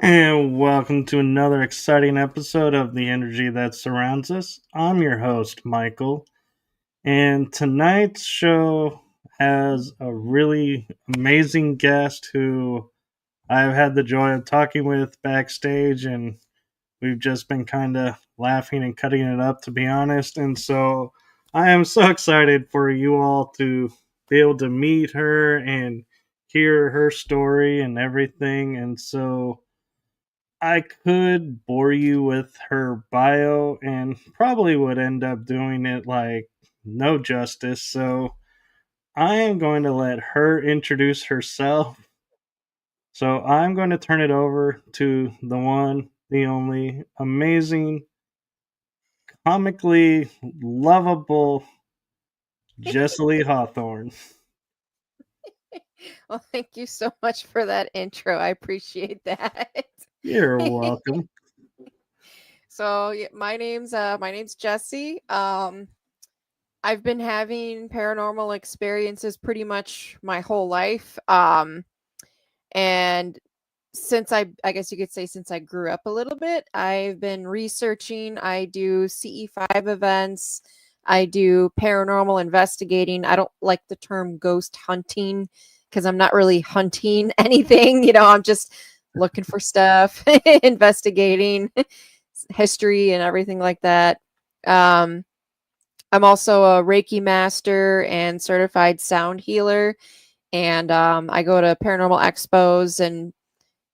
And welcome to another exciting episode of The Energy That Surrounds Us. I'm your host, Michael, and tonight's show has a really amazing guest who I've had the joy of talking with backstage, and we've just been kind of laughing and cutting it up, to be honest. And so I am so excited for you all to be able to meet her and hear her story and everything. And so I could bore you with her bio and probably would end up doing it like no justice. So I am going to let her introduce herself. So I'm going to turn it over to the one, the only, amazing, comically lovable Jessiy Hawthorne. Well, thank you so much for that intro. I appreciate that. You're welcome. So, my name's Jessiy. I've been having paranormal experiences pretty much my whole life. And since I guess you could say since I grew up a little bit, I've been researching. I do CE5 events. I do paranormal investigating. I don't like the term ghost hunting because I'm not really hunting anything. I'm just looking for stuff, investigating history and everything like that. Um, I'm also a Reiki master and certified sound healer. And I go to paranormal expos and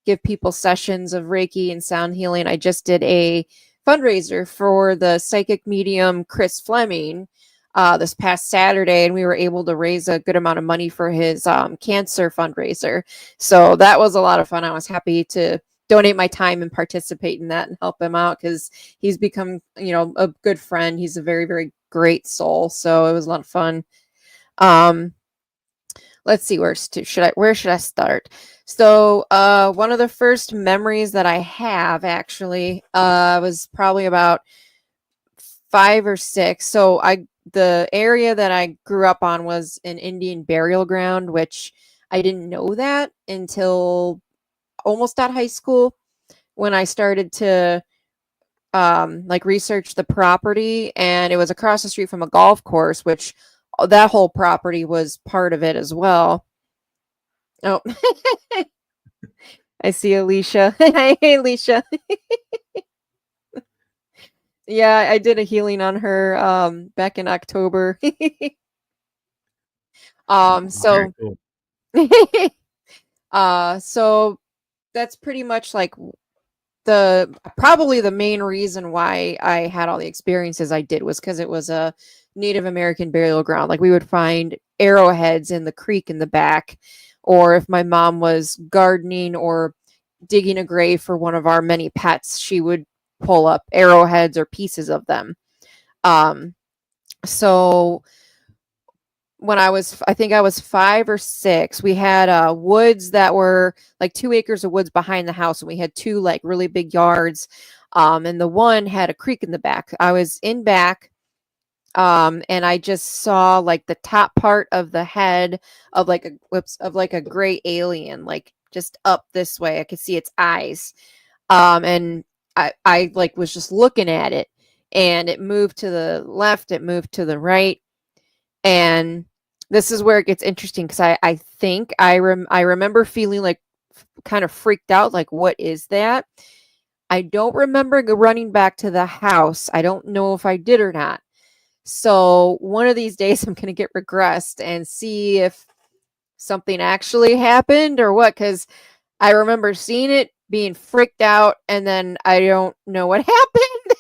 give people sessions of Reiki and sound healing. I just did a fundraiser for the psychic medium Chris Fleming this past Saturday, and we were able to raise a good amount of money for his cancer fundraiser. So that was a lot of fun. I was happy to donate my time and participate in that and help him out because he's become, a good friend. He's a very, very great soul. So it was a lot of fun. Um, let's see, where should I start? So one of the first memories that I have actually was probably about 5 or 6. So the area that I grew up on was an Indian burial ground, which I didn't know that until almost at high school when I started to research the property, and it was across the street from a golf course, which that whole property was part of it as well. Oh, I see Alicia. Hey, Alicia. Yeah, I did a healing on her back in October. Very So cool. so that's pretty much like the probably the main reason why I had all the experiences I did was because it was a Native American burial ground. Like we would find arrowheads in the creek in the back, or if my mom was gardening or digging a grave for one of our many pets, she would pull up arrowheads or pieces of them. Um, so I think I was 5 or 6, we had woods that were like 2 acres of woods behind the house, and we had two like really big yards. And the one had a creek in the back. I was in back, and I just saw like the top part of the head of like a gray alien, like just up this way. I could see its eyes. And I like was just looking at it, and it moved to the left, it moved to the right, and this is where it gets interesting because I think I remember feeling like kind of freaked out, like what is that? I don't remember running back to the house. I don't know if I did or not. So one of these days I'm gonna get regressed and see if something actually happened or what, because I remember seeing it, being freaked out, and then I don't know what happened.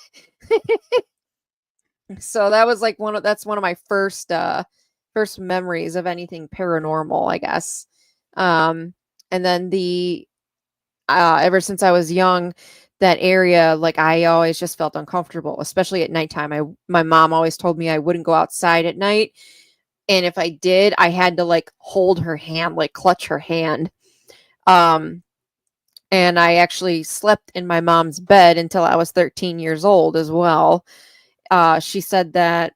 So that was like that's one of my first memories of anything paranormal, I guess. And then the ever since I was young, that area, like I always just felt uncomfortable, especially at nighttime. My mom always told me I wouldn't go outside at night, and if I did, I had to like hold her hand, like clutch her hand. Um, and I actually slept in my mom's bed until I was 13 years old as well. She said that.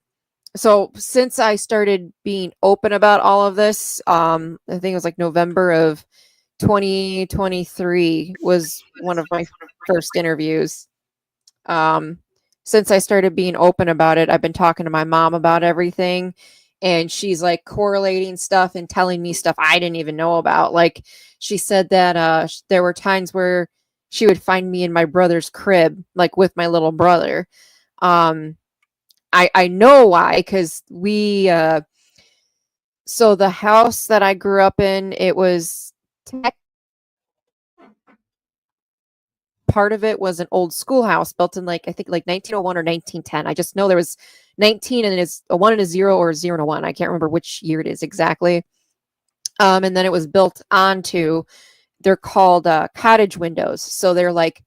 So since I started being open about all of this, I think it was like November of 2023 was one of my first interviews. Um, since I started being open about it, I've been talking to my mom about everything, and she's like correlating stuff and telling me stuff I didn't even know about. Like she said that there were times where she would find me in my brother's crib, like with my little brother. Um, I know why, because so the house that I grew up in, it was part of it was an old schoolhouse built in like I think like 1901 or 1910. I just know there was 19 and it's a 1 and a 0 or a 0 and a 1. I can't remember which year it is exactly. And then it was built onto, they're called cottage windows. So they're like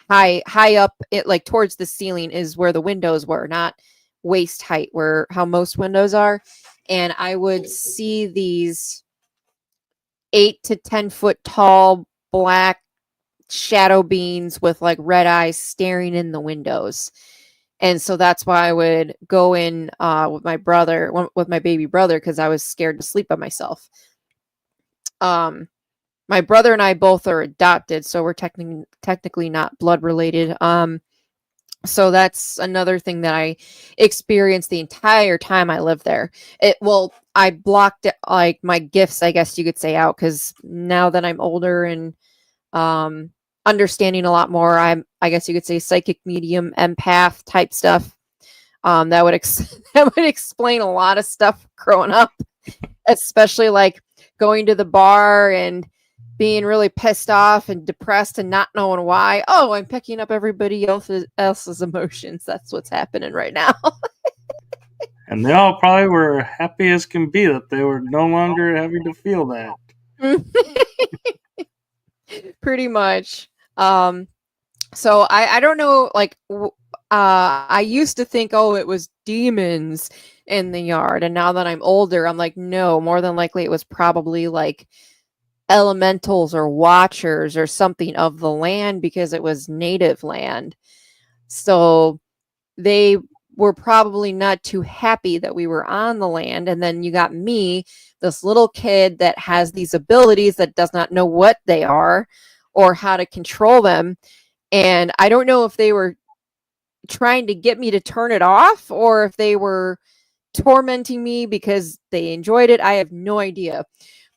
high up, it like towards the ceiling is where the windows were, not waist height where how most windows are. And I would see these 8 to 10 foot tall black shadow beings with like red eyes staring in the windows. And so that's why I would go in with my brother, with my baby brother, because I was scared to sleep by myself. My brother and I both are adopted, so we're technically not blood related. So that's another thing that I experienced the entire time I lived there. I blocked it, like my gifts, I guess you could say, out, because now that I'm older and um understanding a lot more, I guess you could say psychic medium empath type stuff. That would that would explain a lot of stuff growing up, especially like going to the bar and being really pissed off and depressed and not knowing why. Oh, I'm picking up everybody else's emotions. That's what's happening right now. And they all probably were happy as can be that they were no longer having to feel that. Pretty much. So I don't know, like I used to think, oh, it was demons in the yard, and now that I'm older, I'm like, no, more than likely it was probably like elementals or watchers or something of the land, because it was native land. So they were probably not too happy that we were on the land. And then you got me, this little kid that has these abilities that does not know what they are or how to control them. And I don't know if they were trying to get me to turn it off or if they were tormenting me because they enjoyed it. I have no idea.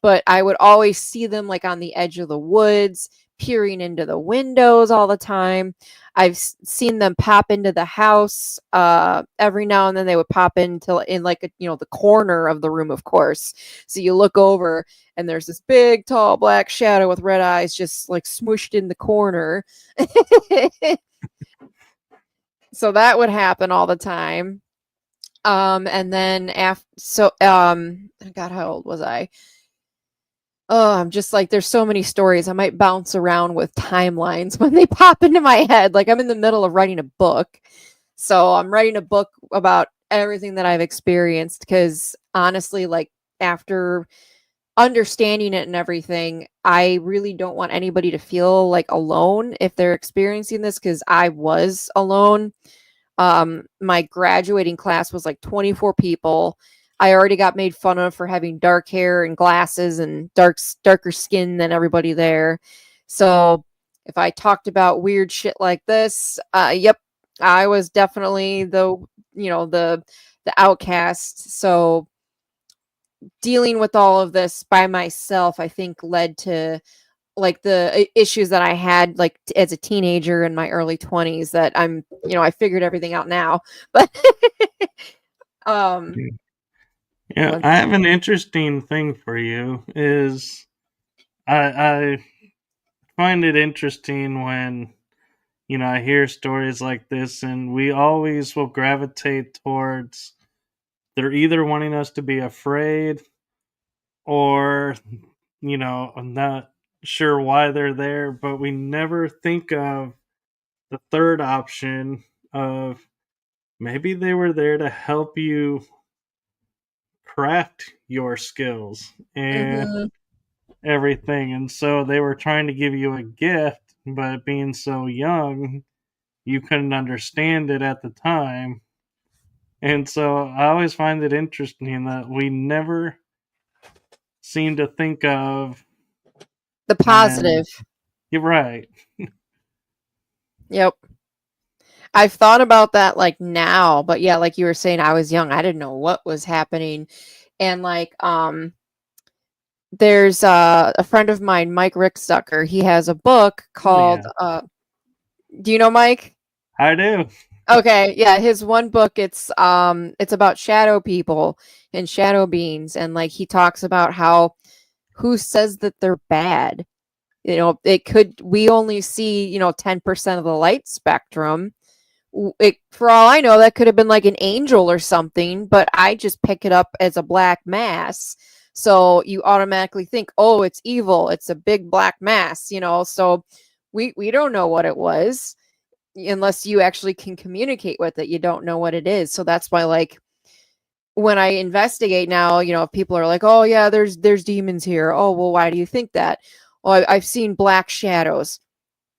But I would always see them like on the edge of the woods, peering into the windows all the time. I've seen them pop into the house every now and then. They would pop in like the corner of the room, of course. So you look over and there's this big, tall, black shadow with red eyes just like smooshed in the corner. So that would happen all the time. And then God, how old was I? Oh, I'm just like, there's so many stories. I might bounce around with timelines when they pop into my head. Like I'm in the middle of writing a book. So I'm writing a book about everything that I've experienced, because honestly, like after understanding it and everything, I really don't want anybody to feel like alone if they're experiencing this, because I was alone. My graduating class was like 24 people. I already got made fun of for having dark hair and glasses and darker skin than everybody there. So if I talked about weird shit like this, yep, I was definitely the outcast. So dealing with all of this by myself, I think led to like the issues that I had like as a teenager in my early 20s, that I figured everything out now. But um Yeah, one I have an interesting thing for you. Is I find it interesting when I hear stories like this, and we always will gravitate towards they're either wanting us to be afraid or I'm not sure why they're there, but we never think of the third option of maybe they were there to help you craft your skills and mhm. everything. And so they were trying to give you a gift, but being so young, you couldn't understand it at the time. And so I always find it interesting that we never seem to think of The And positive. you're right. Yep. I've thought about that like now, but yeah, like you were saying, I was young. I didn't know what was happening. And like there's a friend of mine, Mike Rickstucker. He has a book Oh called yeah, do you know Mike? I do. Okay, yeah, his one book it's about shadow people and shadow beings, and like he talks about how who says that they're bad? You know, it could we only see, 10% of the light spectrum. For all I know, that could have been like an angel or something, but I just pick it up as a black mass. So you automatically think, oh, it's evil. It's a big black mass. So we don't know what it was unless you actually can communicate with it. You don't know what it is. So that's why, like, when I investigate now, if people are like, oh yeah, there's demons here. Oh, well, why do you think that? Well, I've seen black shadows.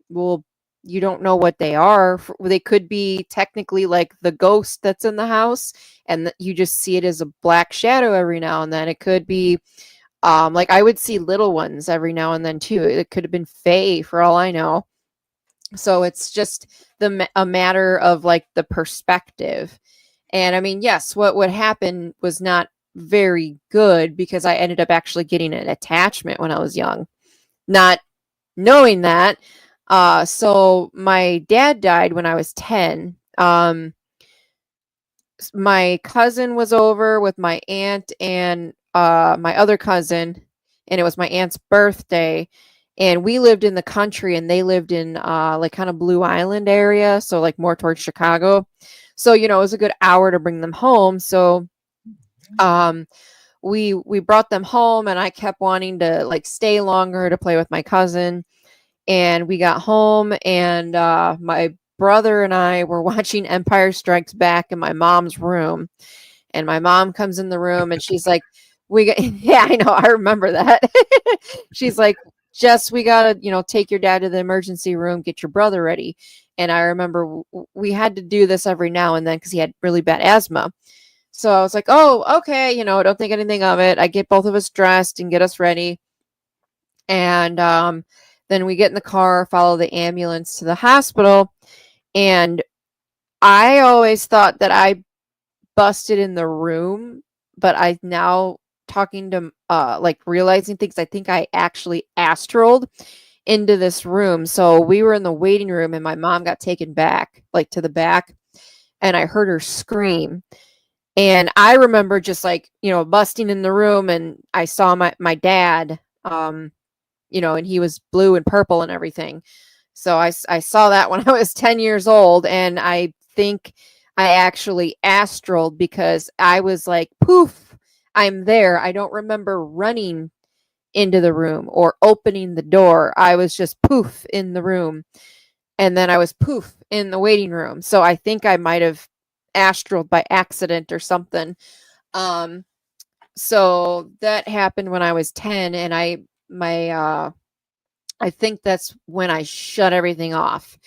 Well, you don't know what they are. They could be technically like the ghost that's in the house, and you just see it as a black shadow every now and then. It could be, like I would see little ones every now and then too. It could have been fae for all I know. So it's just a matter of like the perspective. And I mean, yes, what would happen was not very good because I ended up actually getting an attachment when I was young, not knowing that. So my dad died when I was 10. My cousin was over with my aunt and my other cousin, and it was my aunt's birthday. And we lived in the country, and they lived in like kind of Blue Island area, so like more towards Chicago. So it was a good hour to bring them home. So um, we brought them home, and I kept wanting to like stay longer to play with my cousin. And we got home, and my brother and I were watching Empire Strikes Back in my mom's room. And my mom comes in the room, and she's like, "We got, yeah, I know, I remember that." She's like, "Jess, we gotta, take your dad to the emergency room, get your brother ready." And I remember we had to do this every now and then because he had really bad asthma. So I was like, "Oh, okay, don't think anything of it." I get both of us dressed and get us ready. And then we get in the car, follow the ambulance to the hospital. And I always thought that I busted in the room, but I now talking to like realizing things, I think I actually astraled into this room. So we were in the waiting room, and my mom got taken back, like to the back, and I heard her scream. And I remember just like, busting in the room, and I saw my dad, and he was blue and purple and everything. So I saw that when I was 10 years old, and I think I actually astraled because I was like, poof, I'm there. I don't remember running into the room or opening the door. I was just poof in the room, and then I was poof in the waiting room. So I think I might have astraled by accident or something. Um, so that happened when I was 10, and I think that's when I shut everything off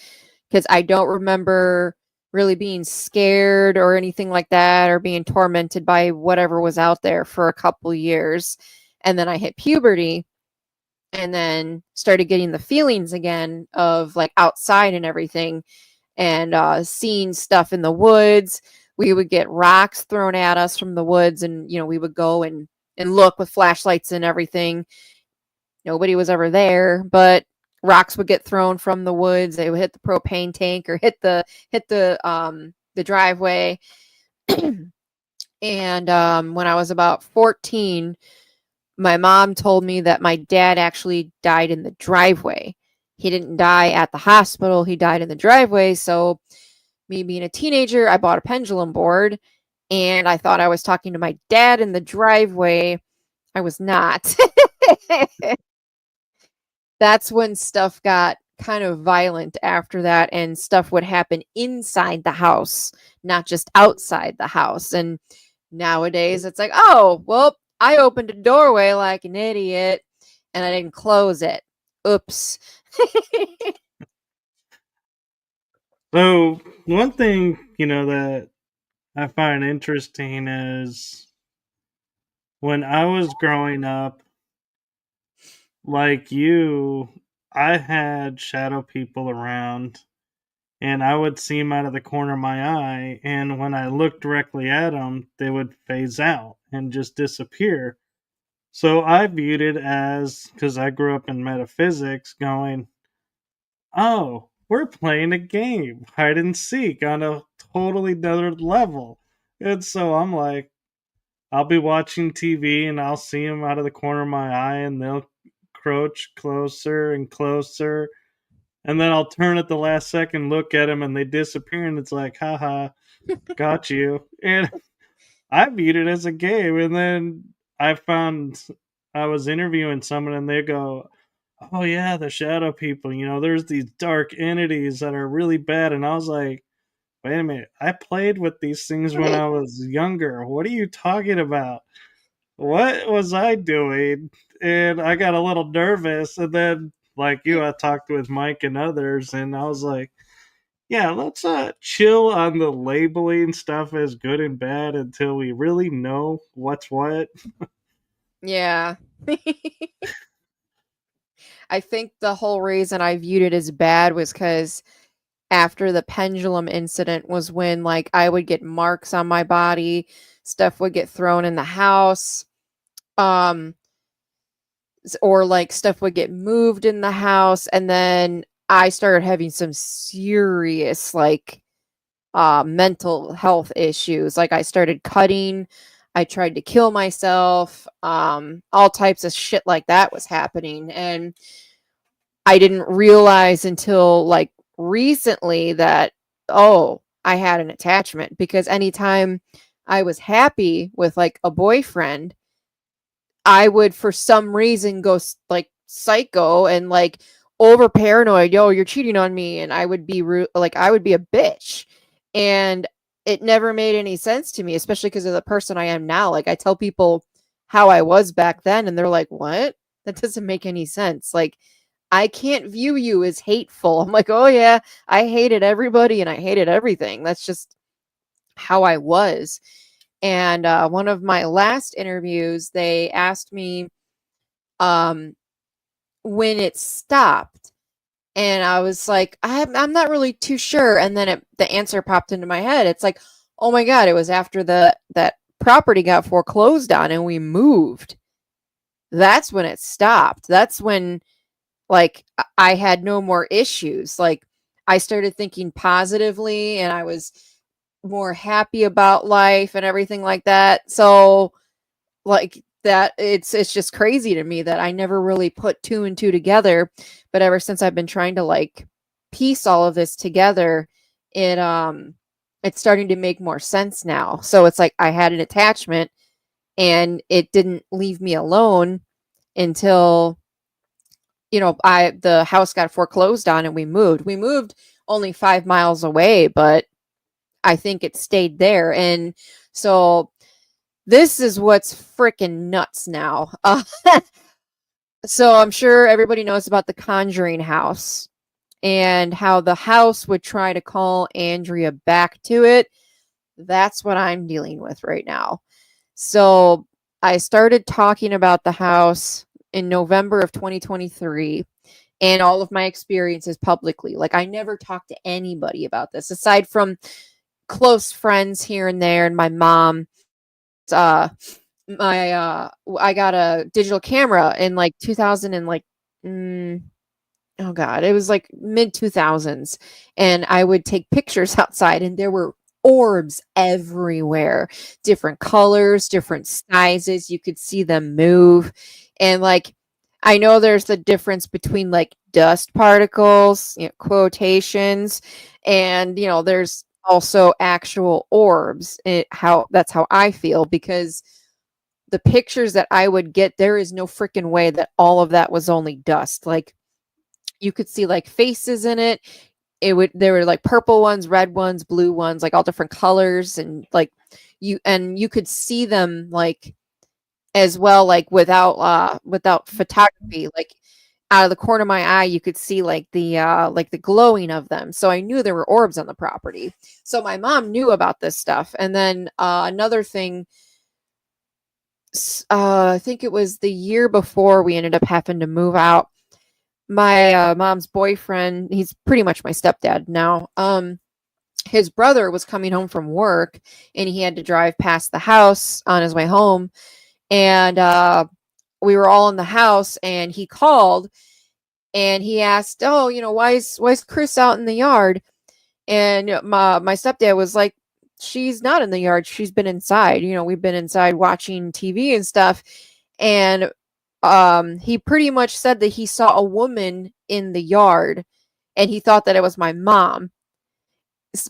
because I don't remember really being scared or anything like that or being tormented by whatever was out there for a couple years. And then I hit puberty and then started getting the feelings again of like outside and everything, and seeing stuff in the woods. We would get rocks thrown at us from the woods, and we would go and look with flashlights and everything. Nobody was ever there, but rocks would get thrown from the woods. They would hit the propane tank or hit the driveway. And when I was about 14, my mom told me that my dad actually died in the driveway. He didn't die at the hospital. He died in the driveway. So me being a teenager, I bought a pendulum board, and I thought I was talking to my dad in the driveway. I was not. That's when stuff got kind of violent after that, and stuff would happen inside the house, not just outside the house. And nowadays it's like, oh, well, I opened a doorway like an idiot and I didn't close it. Oops. So one thing that I find interesting is when I was growing up, like you, I had shadow people around, and I would see them out of the corner of my eye. And when I looked directly at them, they would phase out and just disappear. So I viewed it as, because I grew up in metaphysics, going, oh, we're playing a game, hide and seek, on a totally another level. And so I'm like, I'll be watching TV and I'll see them out of the corner of my eye and they'll crouch closer and closer. And then I'll turn at the last second, look at them, and they disappear. And it's like, haha, got you. And I viewed it as a game. And then I found I was interviewing someone and they go, oh, yeah, the shadow people, there's these dark entities that are really bad. And I was like, wait a minute, I played with these things when I was younger. What are you talking about? What was I doing? And I got a little nervous. And then, like you, I talked with Mike and others, and I was like, yeah, let's chill on the labeling stuff as good and bad until we really know what's what. Yeah. I think the whole reason I viewed it as bad was because after the pendulum incident was when, like, I would get marks on my body, stuff would get thrown in the house, um, or like stuff would get moved in the house, and then I started having some serious, like, mental health issues. Like, I started cutting, I tried to kill myself, all types of shit like that was happening, and I didn't realize until, like, recently that, oh, I had an attachment, because anytime I was happy with, like, a boyfriend, I would, for some reason, go like psycho and like over paranoid. Yo, you're cheating on me, and I would be like I would be a bitch, and it never made any sense to me, especially because of the person I am now. Like, I tell people how I was back then, and they're like, "What? That doesn't make any sense." Like, I can't view you as hateful. I'm like, oh yeah, I hated everybody and I hated everything. That's just how I was. And one of my last interviews, they asked me um, when it stopped. And I was like, I'm not really too sure. And then the answer popped into my head. It's like, oh my God, it was after that property got foreclosed on and we moved. That's when it stopped. That's when, like, I had no more issues. Like, I started thinking positively and I was more happy about life and everything like that. So, like, that it's just crazy to me that I never really put two and two together, but ever since I've been trying to, like, piece all of this together, it it's starting to make more sense now. So it's like I had an attachment and it didn't leave me alone until, I the house got foreclosed on and we moved. We moved only 5 miles away, but I think it stayed there. And so this is what's freaking nuts now. So I'm sure everybody knows about the Conjuring house and how the house would try to call Andrea back to it. That's what I'm dealing with right now. So I started talking about the house in November of 2023 and all of my experiences publicly. Like, I never talked to anybody about this aside from close friends here and there and my mom. uh I got a digital camera in like 2000 and like oh god, it was like mid 2000s, and I would take pictures outside and there were orbs everywhere, different colors, different sizes, you could see them move. And like, I know there's the difference between like dust particles, quotations, and there's also actual orbs. How that's how I feel, because the pictures that I would get, there is no freaking way that all of that was only dust. Like, you could see like faces in it. There were like purple ones, red ones, blue ones, like all different colors, and like you could see them like as well, like without photography, like out of the corner of my eye, you could see like the glowing of them. So I knew there were orbs on the property. So my mom knew about this stuff. And then another thing, I think it was the year before we ended up having to move out. My mom's boyfriend, he's pretty much my stepdad now. His brother was coming home from work, and he had to drive past the house on his way home, and we were all in the house, and he called and he asked, "Oh, why is Chris out in the yard?" And my stepdad was like, "She's not in the yard. She's been inside. We've been inside watching TV and stuff." And he pretty much said that he saw a woman in the yard, and he thought that it was my mom,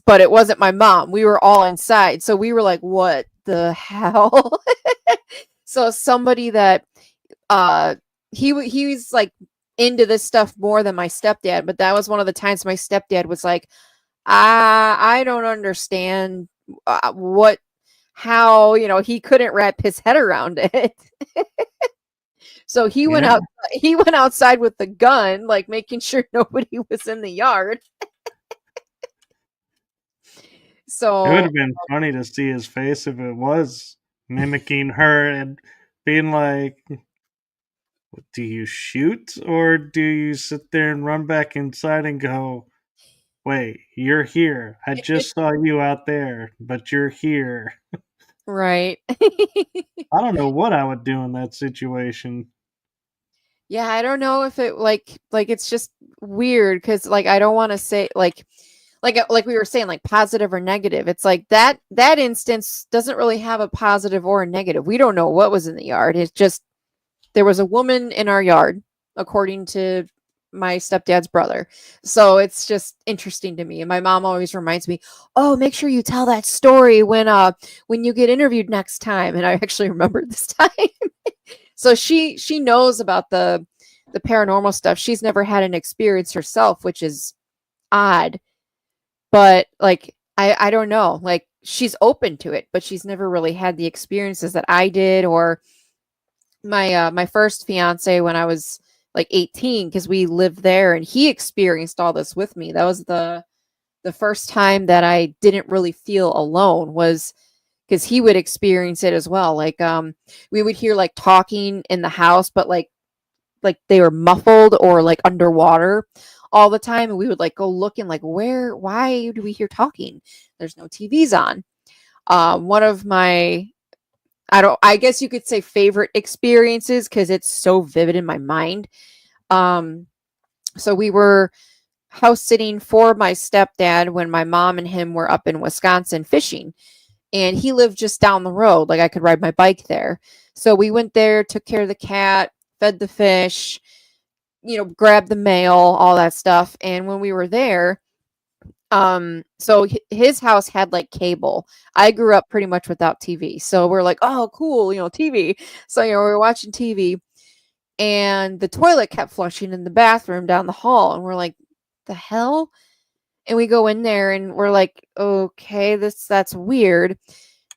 but it wasn't my mom. We were all inside, so we were like, "What the hell?" So somebody that he's like into this stuff more than my stepdad, but that was one of the times my stepdad was like, I don't understand what how he couldn't wrap his head around it. So he went Yeah, out he went outside with the gun, like making sure nobody was in the yard. it would So have been funny to see his face if it was mimicking her and being like, do you shoot or do you sit there and run back inside and go, wait, you're here. I just saw you out there, but you're here. right. I don't know what I would do in that situation. Yeah, I don't know if it like it's just weird because like I don't want to say like we were saying, like positive or negative. It's like that instance doesn't really have a positive or a negative. We don't know what was in the yard. It's just there was a woman in our yard, according to my stepdad's brother. So it's just interesting to me. And my mom always reminds me, "Oh, make sure you tell that story when you get interviewed next time." And I actually remembered this time. So she knows about the paranormal stuff. She's never had an experience herself, which is odd. But like I don't know. Like she's open to it, but she's never really had the experiences that I did, or my first fiance when I was like 18, because we lived there and he experienced all this with me. That was the first time that I didn't really feel alone, was because he would experience it as well. Like we would hear like talking in the house, but like they were muffled or like underwater all the time, and we would like go looking like, why do we hear talking? There's no TVs on. One of my, I guess you could say, favorite experiences, because it's so vivid in my mind. um so we were house sitting for my stepdad when my mom and him were up in Wisconsin fishing, and he lived just down the road. Like I could ride my bike there. So we went there, took care of the cat, fed the fish, grabbed the mail, all that stuff. And when we were there, so his house had like cable. I grew up pretty much without TV. So we're like, "Oh, cool, TV." So, we were watching TV, and the toilet kept flushing in the bathroom down the hall, and we're like, "The hell?" And we go in there and we're like, "Okay, that's weird."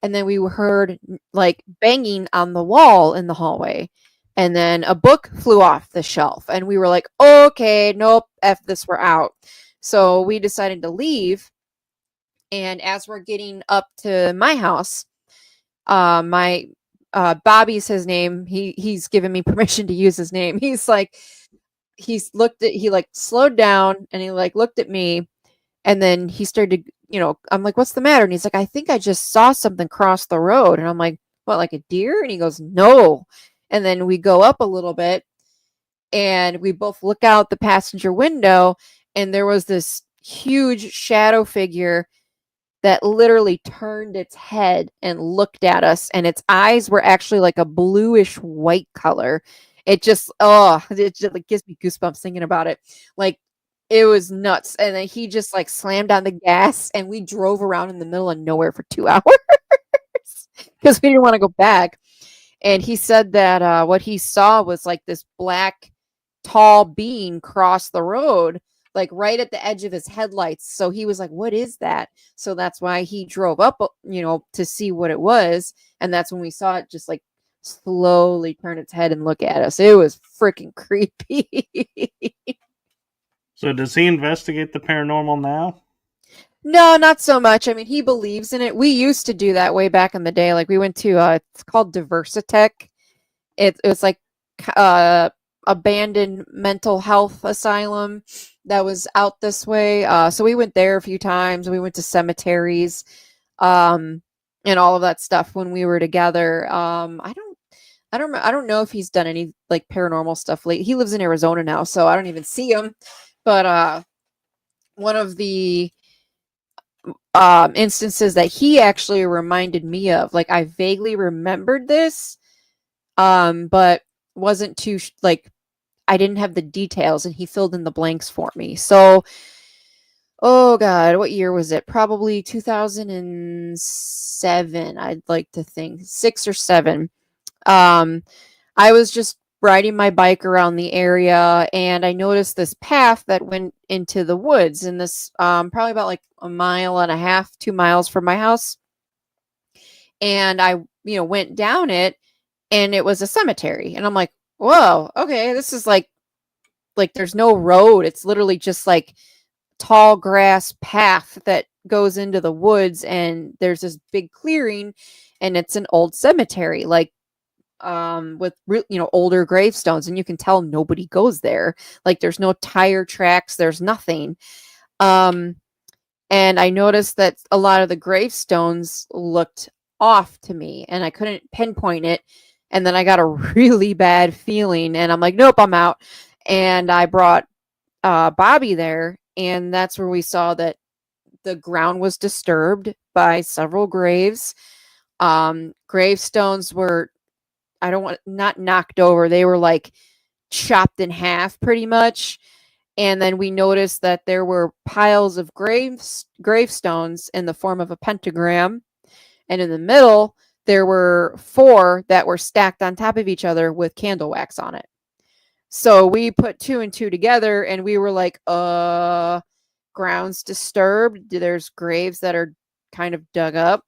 And then we heard like banging on the wall in the hallway. And then a book flew off the shelf, and we were like, "Okay, nope, F this, we're out." So we decided to leave. And as we're getting up to my house, my Bobby's his name. He's given me permission to use his name. He's like, he like slowed down and he like looked at me, and then he started, I'm like, "What's the matter?" And he's like, "I think I just saw something cross the road." And I'm like, "What, like a deer?" And he goes, "No." And then we go up a little bit, and we both look out the passenger window, and there was this huge shadow figure that literally turned its head and looked at us, and its eyes were actually like a bluish white color. It just like gives me goosebumps thinking about it. Like it was nuts. And then he just like slammed on the gas, and we drove around in the middle of nowhere for 2 hours because we didn't want to go back. And he said that what he saw was like this black tall being cross the road, like right at the edge of his headlights. So he was like, "What is that?" So that's why he drove up, to see what it was. And that's when we saw it just like slowly turn its head and look at us. It was freaking creepy. So does he investigate the paranormal now? No, not so much. I mean, he believes in it. We used to do that way back in the day. Like we went to it's called Diversitech. It was like uh abandoned mental health asylum that was out this way. So we went there a few times. We went to cemeteries, um, and all of that stuff when we were together. I don't know if he's done any like paranormal stuff lately. He lives in Arizona now, so I don't even see him. But one of the instances that he actually reminded me of, like I vaguely remembered this, but wasn't too like I didn't have the details, and he filled in the blanks for me. So, oh God, what year was it? Probably 2007. I'd like to think 6 or 7. Um, I was just riding my bike around the area, and I noticed this path that went into the woods, and this probably about like a mile and a half, 2 miles from my house. And I, went down it, and it was a cemetery, and I'm like, whoa, okay, this is like there's no road. It's literally just like tall grass path that goes into the woods, and there's this big clearing, and it's an old cemetery, like with older gravestones, and you can tell nobody goes there. Like there's no tire tracks, there's nothing. um and I noticed that a lot of the gravestones looked off to me, and I couldn't pinpoint it. And then I got a really bad feeling, and I'm like, nope, I'm out. And I brought Bobby there, and that's where we saw that the ground was disturbed by several graves. Gravestones were, I don't want, not knocked over, they were like chopped in half pretty much. And then we noticed that there were piles of gravestones in the form of a pentagram, and in the middle there were 4 that were stacked on top of each other with candle wax on it. So we put 2 and 2 together, and we were like, ground's disturbed. There's graves that are kind of dug up.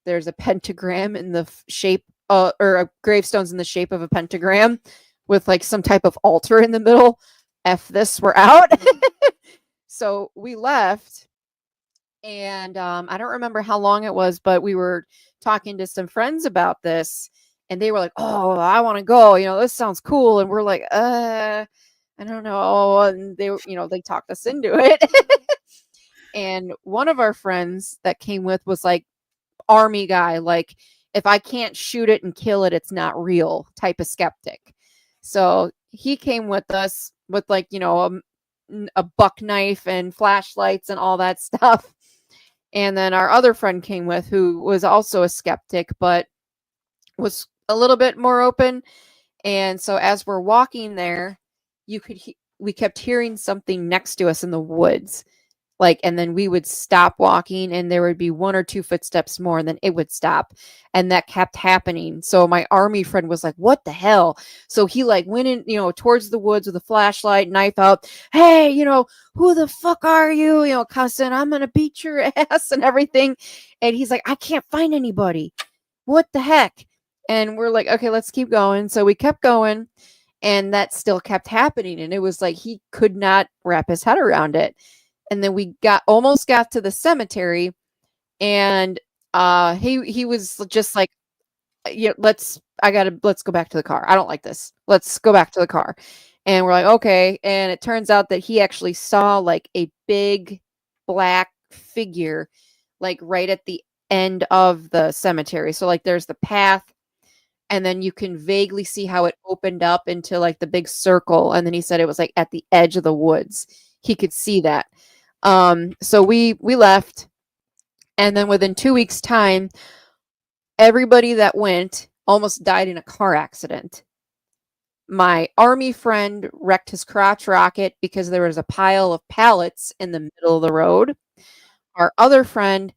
There's a pentagram in the shape, or gravestones in the shape of a pentagram with like some type of altar in the middle. F this, we're out. So we left, and I don't remember how long it was, but we were talking to some friends about this, and they were like, "Oh, I want to go. This sounds cool." And we're like, I don't know. And they talked us into it. And one of our friends that came with was like army guy, like if I can't shoot it and kill it, it's not real type of skeptic. So he came with us with like, a buck knife and flashlights and all that stuff. And then our other friend came with, who was also a skeptic, but was a little bit more open. And so as we're walking there, we kept hearing something next to us in the woods. Like, and then we would stop walking, and there would be 1 or 2 footsteps more, and then it would stop. And that kept happening. So my army friend was like, what the hell? So he like went in, towards the woods with a flashlight, knife out. Hey, who the fuck are you? Cussing, I'm going to beat your ass and everything. And he's like, I can't find anybody. What the heck? And we're like, okay, let's keep going. So we kept going, and that still kept happening. And it was like, he could not wrap his head around it. And then we almost got to the cemetery, and he was just like, yeah, let's go back to the car. I don't like this. Let's go back to the car. And we're like, okay. And it turns out that he actually saw like a big black figure like right at the end of the cemetery. So like there's the path, and then you can vaguely see how it opened up into like the big circle. And then he said it was like at the edge of the woods. He could see that. So we left, and then within 2 weeks time, everybody that went almost died in a car accident. My army friend wrecked his crotch rocket because there was a pile of pallets in the middle of the road. Our other friend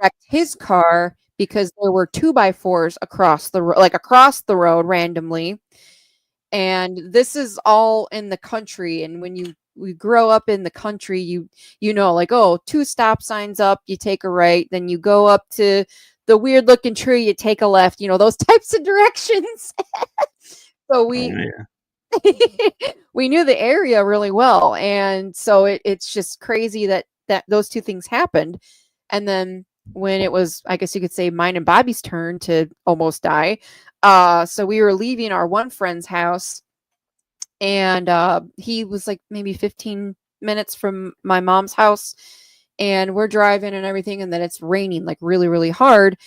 wrecked his car because there were 2x4s across the road randomly. And this is all in the country, and when we grow up in the country, like, oh, 2 stop signs up, you take a right, then you go up to the weird looking tree, you take a left, those types of directions. So we we knew the area really well, and so it's just crazy that those 2 things happened. And then when it was, I guess you could say, mine and Bobby's turn to almost die. So we were leaving our one friend's house, and he was like maybe 15 minutes from my mom's house, and we're driving and everything, and then it's raining like really, really hard.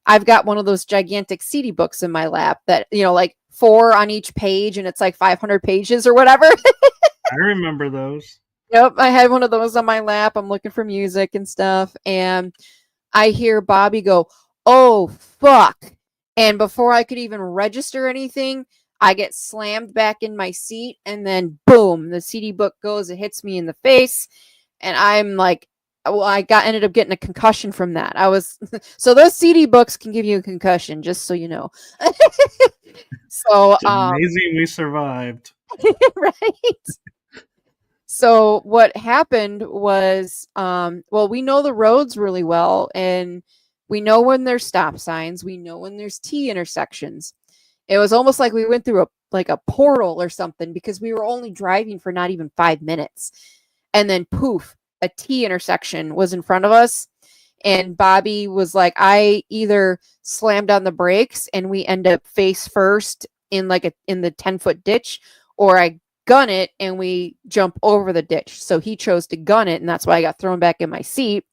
I've got one of those gigantic CD books in my lap that, like four on each page, and it's like 500 pages or whatever. I remember those. Yep, I had one of those on my lap. I'm looking for music and stuff, and I hear Bobby go, "Oh, fuck." And before I could even register anything, I get slammed back in my seat, and then boom, the CD book goes, it hits me in the face, and I'm like, well, ended up getting a concussion from that. I was so those CD books can give you a concussion, just so you know. So, It's amazing we survived. right. So what happened was, well, we know the roads really well, and we know when there's stop signs, we know when there's T intersections. It was almost like we went through a portal or something, because we were only driving for not even 5 minutes, and then poof, a T intersection was in front of us, and Bobby was like, I either slammed on the brakes and we end up face first in in the 10-foot ditch, or I gun it and we jump over the ditch. So he chose to gun it, and that's why I got thrown back in my seat.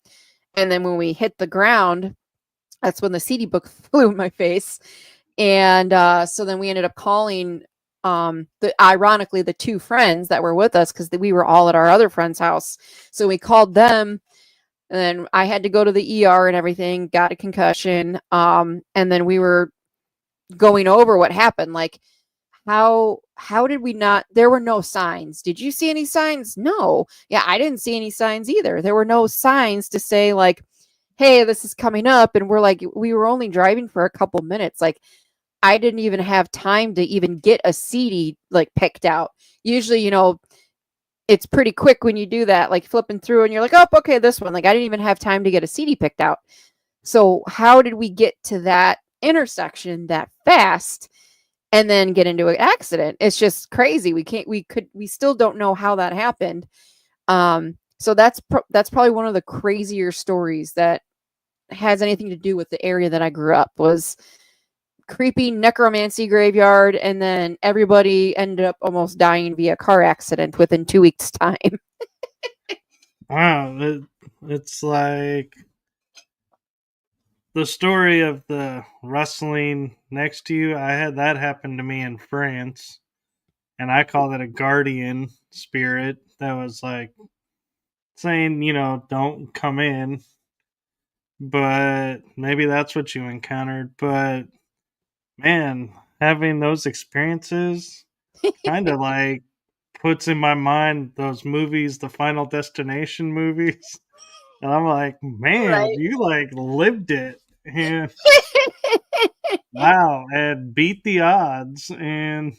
And then when we hit the ground, that's when the CD book flew in my face. And so then we ended up calling, ironically, the two friends that were with us, because we were all at our other friend's house. So we called them, and then I had to go to the ER and everything, got a concussion. And then we were going over what happened. Like, how did we not, there were no signs. Did you see any signs? No. Yeah, I didn't see any signs either. There were no signs to say like, hey, this is coming up. And we're like, we were only driving for a couple minutes. Like, I didn't even have time to even get a CD like picked out. Usually, it's pretty quick when you do that, like flipping through and you're like, oh, okay, this one. Like, I didn't even have time to get a CD picked out. So how did we get to that intersection that fast and then get into an accident? It's just crazy. We still don't know how that happened. So that's probably one of the crazier stories that has anything to do with the area that I grew up. Was creepy necromancy graveyard, and then everybody ended up almost dying via car accident within 2 weeks time. Wow, it's like the story of the wrestling next to you. I had that happen to me in France, and I called it a guardian spirit that was like saying, don't come in. But maybe that's what you encountered. But man, having those experiences kind of like puts in my mind those movies, the Final Destination movies. And I'm like, man, Right. you like lived it. And wow, and beat the odds. And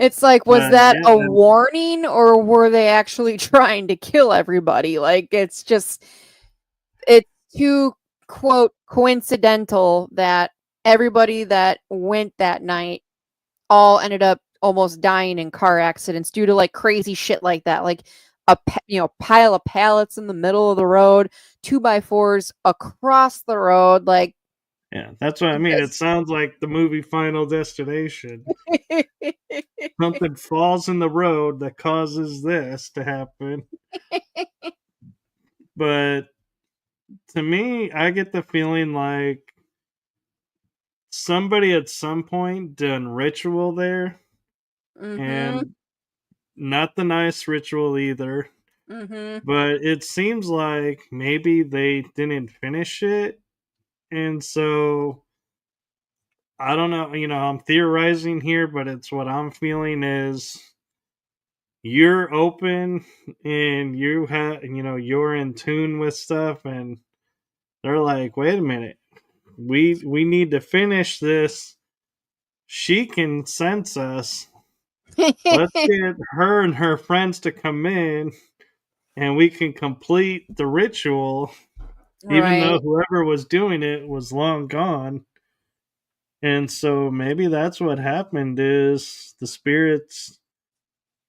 It's like, was that yeah, a warning, or were they actually trying to kill everybody? Like, it's too, quote, coincidental that everybody that went that night all ended up almost dying in car accidents due to like crazy shit like that. Like pile of pallets in the middle of the road, 2x4s across the road. Like, yeah, that's what I mean. It just sounds like the movie Final Destination. Something falls in the road that causes this to happen. But to me, I get the feeling like somebody at some point done ritual there, mm-hmm. and not the nice ritual either. Mm-hmm. But it seems like maybe they didn't finish it, and so I don't know. I'm theorizing here, but it's what I'm feeling is you're open and you're in tune with stuff, and they're like, wait a minute, we need to finish this. She can sense us. Let's get her and her friends to come in, and we can complete the ritual, even though Right. whoever was doing it was long gone. And so maybe that's what happened is the spirits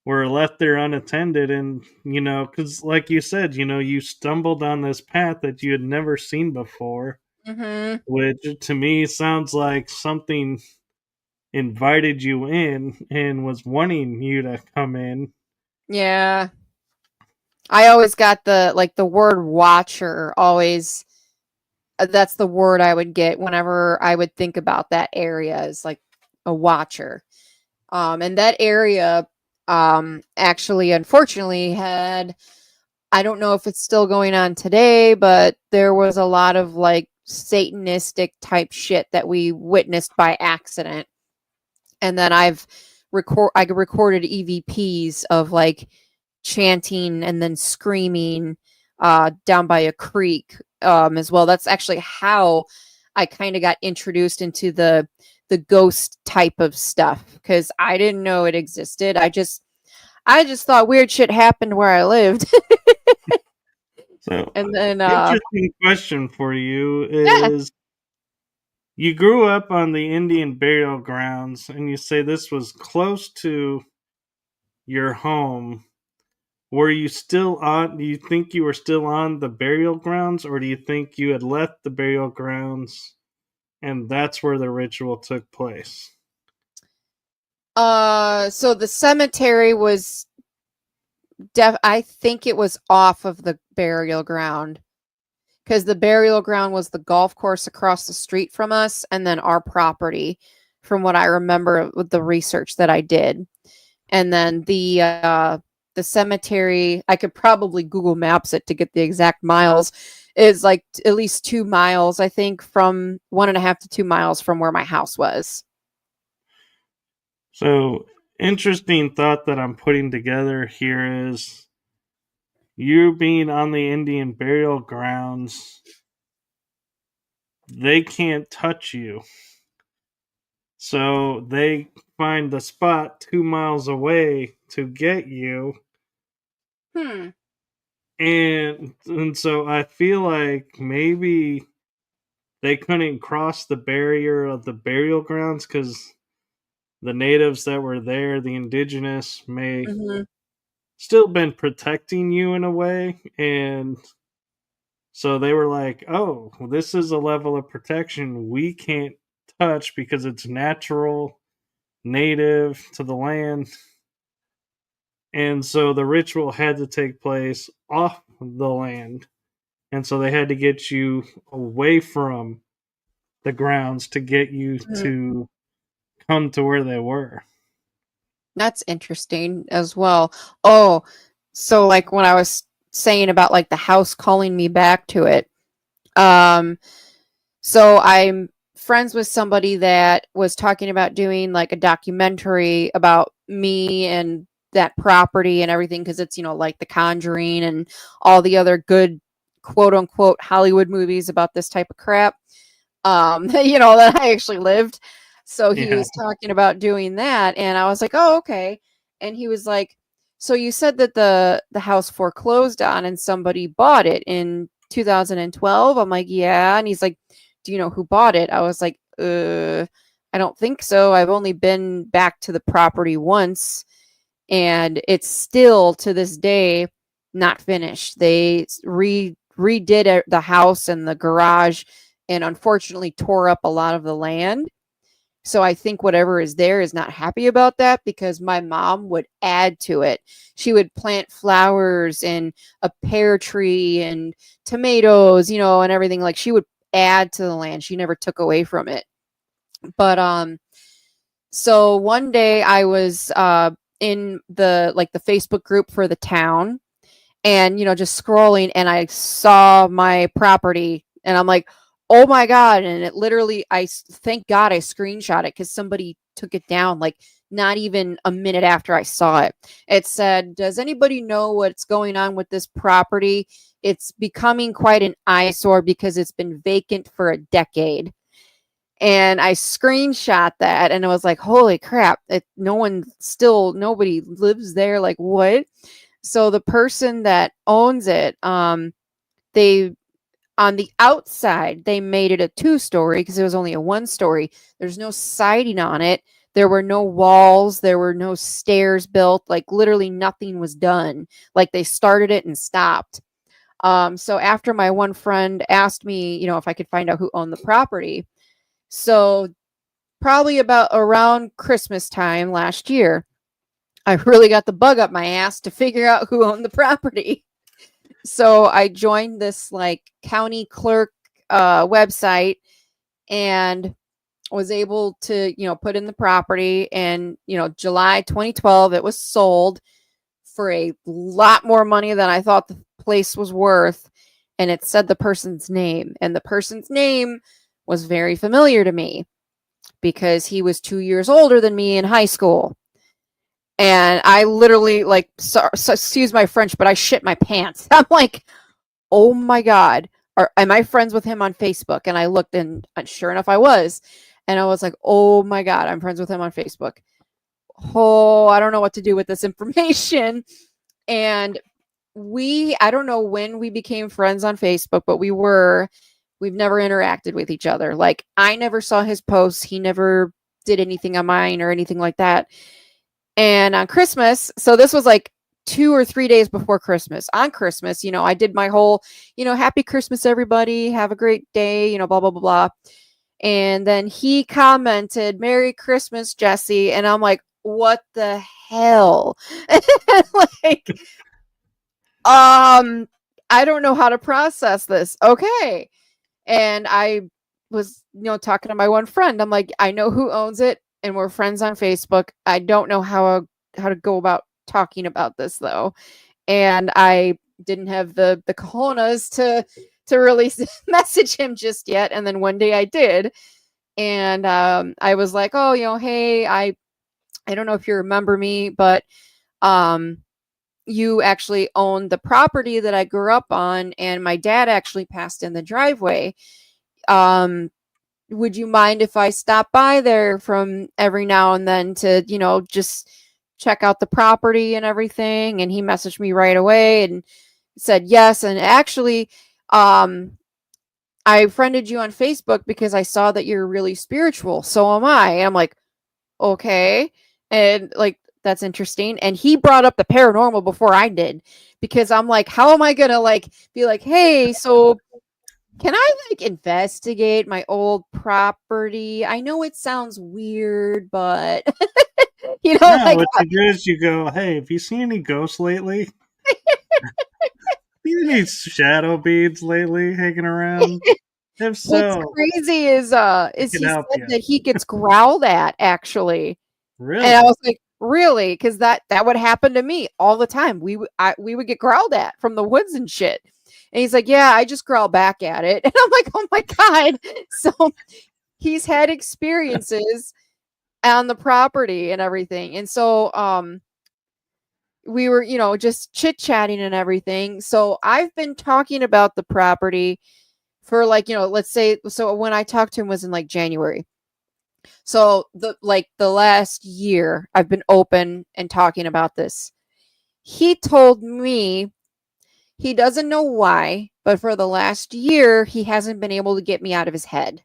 were left there unattended. And, because like you said, you stumbled on this path that you had never seen before, Hmm. which to me sounds like something invited you in and was wanting you to come in. Yeah. I always got the word watcher always, that's the word I would get whenever I would think about that area, is like a watcher. And that area actually unfortunately had, I don't know if it's still going on today, but there was a lot of like satanistic type shit that we witnessed by accident. And then I recorded EVPs of like chanting and then screaming down by a creek as well. That's actually how I kind of got introduced into the ghost type of stuff, because I didn't know it existed. I just thought weird shit happened where I lived. So, And then interesting question for you yeah. is, you grew up on the Indian burial grounds and you say this was close to your home. Were you still on? Do you think you were still on the burial grounds, or do you think you had left the burial grounds and that's where the ritual took place? So the cemetery was I think it was off of the burial ground, because the burial ground was the golf course across the street from us, and then our property, from what I remember with the research that I did. And then the cemetery, I could probably Google Maps it to get the exact miles, is like at least 2 miles, I think, from 1.5 to 2 miles from where my house was. So, interesting thought that I'm putting together here is, you being on the Indian burial grounds, they can't touch you. So they find the spot 2 miles away to get you. Hmm. And so I feel like maybe they couldn't cross the barrier of the burial grounds because the natives that were there, the indigenous, may Hmm. still been protecting you in a way. And so they were like, oh, this is a level of protection we can't touch because it's natural, native to the land. And so the ritual had to take place off the land. And so they had to get you away from the grounds to get you to come to where they were. That's interesting as well. Oh, so like when I was saying about like the house calling me back to it. Um, so I'm friends with somebody that was talking about doing like a documentary about me and that property and everything, because it's, like The Conjuring and all the other good quote unquote Hollywood movies about this type of crap. That I actually lived. So he Yeah. was talking about doing that, and I was like, "Oh, okay." And he was like, "So you said that the house foreclosed on and somebody bought it in 2012?" I'm like, "Yeah." And he's like, "Do you know who bought it?" I was like, I don't think so. I've only been back to the property once, and it's still to this day not finished. They redid the house and the garage, and unfortunately tore up a lot of the land. So I think whatever is there is not happy about that, because my mom would add to it. She would plant flowers and a pear tree and tomatoes, and everything. Like, she would add to the land. She never took away from it. But so one day I was in the Facebook group for the town, and just scrolling, and I saw my property, and I'm like, oh my god. And it literally, thank god I screenshot it, because somebody took it down like not even a minute after I saw it. It said, does anybody know what's going on with this property? It's becoming quite an eyesore because it's been vacant for a decade. And I screenshot that, and I was like, holy crap, nobody lives there, like what? So the person that owns it, they on the outside they made it a 2-story because it was only a 1-story. There's no siding on it. There were no walls, there were no stairs built, like literally nothing was done. Like they started it and stopped. So after my one friend asked me, if I could find out who owned the property, so probably about around Christmas time last year, I really got the bug up my ass to figure out who owned the property. So I joined this like county clerk website and was able to, put in the property. And, July 2012, it was sold for a lot more money than I thought the place was worth. And it said the person's name. And the person's name was very familiar to me because he was 2 years older than me in high school. And I literally, like, excuse my French, but I shit my pants. I'm like, oh my God, am I friends with him on Facebook? And I looked, and sure enough, I was. And I was like, oh my God, I'm friends with him on Facebook. Oh, I don't know what to do with this information. And I don't know when we became friends on Facebook, but we've never interacted with each other. Like, I never saw his posts. He never did anything on mine or anything like that. And on Christmas, so this was like 2 or 3 days before Christmas. On Christmas, I did my whole, happy Christmas, everybody. Have a great day, blah, blah, blah, blah. And then he commented, Merry Christmas, Jessiy. And I'm like, what the hell? Like, I don't know how to process this. Okay. And I was, talking to my one friend. I'm like, I know who owns it, and we're friends on Facebook. I don't know how to go about talking about this though. And I didn't have the cojones to really message him just yet. And then one day I did. And I was like, oh, hey, I don't know if you remember me, but you actually own the property that I grew up on, and my dad actually passed in the driveway. Would you mind if I stop by there from every now and then to, just check out the property and everything? And he messaged me right away and said yes. And actually, I friended you on Facebook because I saw that you're really spiritual. So am I. And I'm like, okay. And like, that's interesting. And he brought up the paranormal before I did, because I'm like, how am I going to like be like, hey, so can I like investigate my old property? I know it sounds weird, but No, like, what you do is you go, hey, have you seen any ghosts lately? Seen any shadow beads lately hanging around? If what's so, crazy I is can he help said you. that he gets growled at actually. And I Really? was like, really? Because that would happen to me all the time. We would get growled at from the woods and shit. And he's like, yeah, I just growl back at it. And I'm like, oh my God. So he's had experiences on the property and everything. And so we were, just chit-chatting and everything. So I've been talking about the property for like, let's say, so when I talked to him was in like January. So the last year I've been open and talking about this. He told me he doesn't know why, but for the last year he hasn't been able to get me out of his head.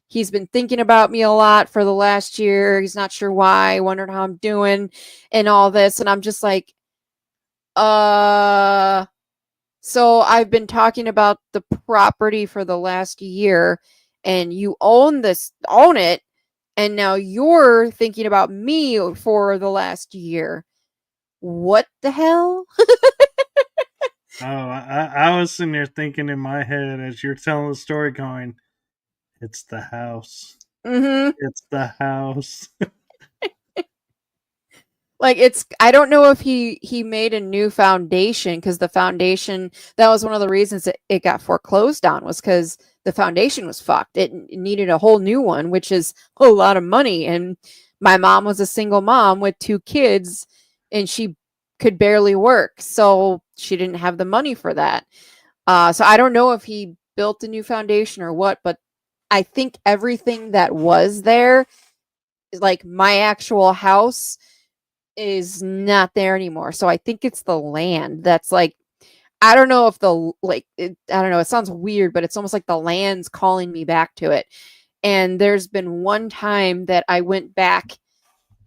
He's been thinking about me a lot for the last year. He's not sure why, wondering how I'm doing and all this. And I'm just like, so I've been talking about the property for the last year, and you own it. And now you're thinking about me for the last year. What the hell? Oh, I was sitting there thinking in my head as you're telling the story, going, it's the house. Mm-hmm. It's the house. Like, I don't know if he made a new foundation, because the foundation, that was one of the reasons it got foreclosed on, was because the foundation was fucked. It needed a whole new one, which is a lot of money. And my mom was a single mom with 2 kids, and she could barely work, so she didn't have the money for that. So I don't know if he built a new foundation or what, but I think everything that was there, like my actual house, is not there anymore. So I think it's the land that's like, I don't know if I don't know, it sounds weird, but it's almost like the land's calling me back to it. And there's been one time that I went back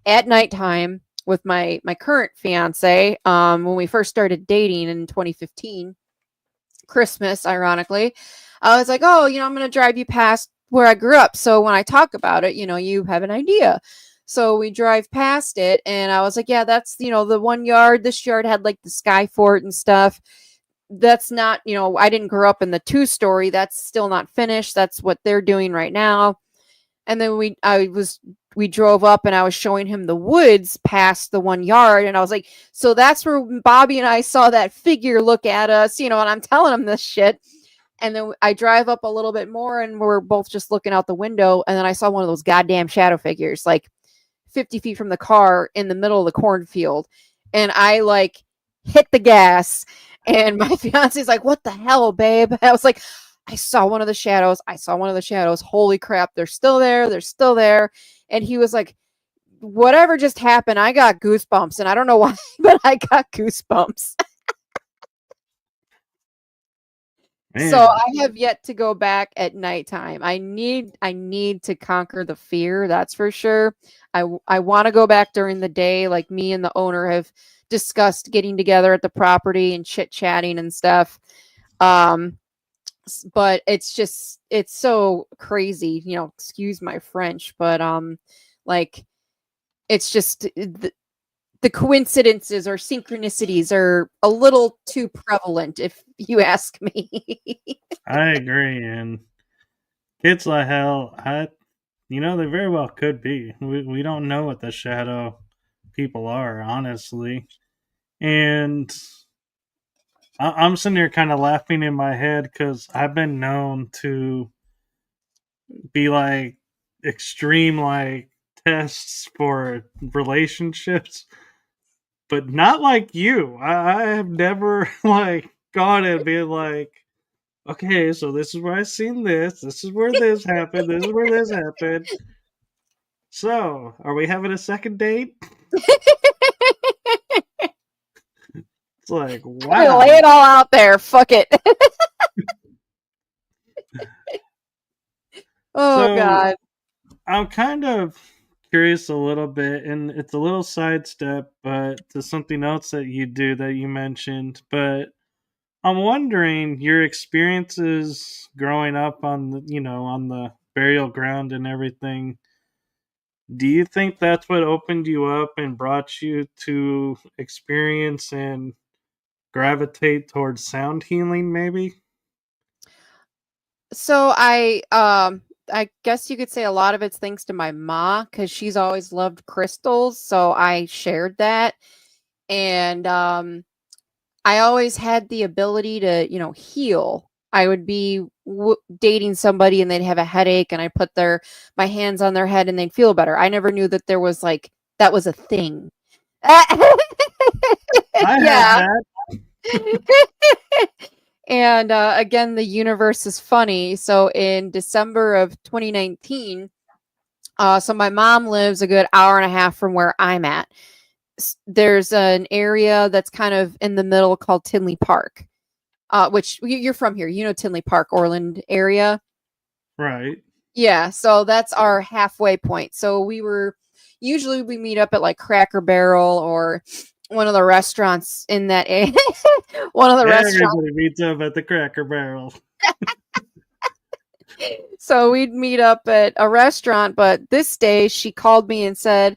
at nighttime with my current fiance, when we first started dating in 2015, Christmas, ironically. I was like, oh, I'm going to drive you past where I grew up. So when I talk about it, you have an idea. So we drive past it, and I was like, yeah, that's, the one yard. This yard had like the sky fort and stuff. That's not, I didn't grow up in the 2-story. That's still not finished. That's what they're doing right now. And then we drove up, and I was showing him the woods past the 1 yard. And I was like, so that's where Bobby and I saw that figure look at us, and I'm telling him this shit. And then I drive up a little bit more, and we're both just looking out the window. And then I saw one of those goddamn shadow figures, like 50 feet from the car in the middle of the cornfield. And I like hit the gas, and my fiance's like, what the hell, babe? And I was like, I saw one of the shadows. I saw one of the shadows. Holy crap. They're still there. They're still there. And he was like, whatever just happened, I got goosebumps. And I don't know why, but I got goosebumps. So Man, I have yet to go back at nighttime. I need to conquer the fear, that's for sure. I want to go back during the day, like me and the owner have discussed getting together at the property and chit-chatting and stuff. But it's so crazy, excuse my French, but like it's just the coincidences or synchronicities are a little too prevalent, if you ask me. I agree. And kids like hell, they very well could be. We don't know what the shadow people are, honestly. And I'm sitting here kind of laughing in my head because I've been known to be like extreme, like tests for relationships, but not like you. I have never like gone and been like, okay, so this is where I seen this. This is where this happened. This is where this happened. So, are we having a second date? It's like, Lay wow. it all out there. Fuck it. Oh So, god. I'm kind of curious a little bit, and it's a little sidestep, but to something else that you do that you mentioned. But I'm wondering your experiences growing up on on the burial ground and everything. Do you think that's what opened you up and brought you to experience and gravitate towards sound healing? Maybe. So I guess you could say a lot of it's thanks to my ma, because she's always loved crystals, so I shared that. And I always had the ability to, heal. I would be dating somebody, and they'd have a headache, and I put my hands on their head, and they'd feel better. I never knew that there was like that was a thing. I have Yeah. that. And again, the universe is funny. So in December of 2019, so my mom lives a good hour and a half from where I'm at. There's an area that's kind of in the middle called Tinley Park, which you're from here. Tinley Park, Orland area. Right. Yeah, so that's our halfway point. So usually we meet up at like Cracker Barrel or one of the restaurants in that area. One of the restaurants. Everybody meets up at the Cracker Barrel. So we'd meet up at a restaurant, but this day she called me and said,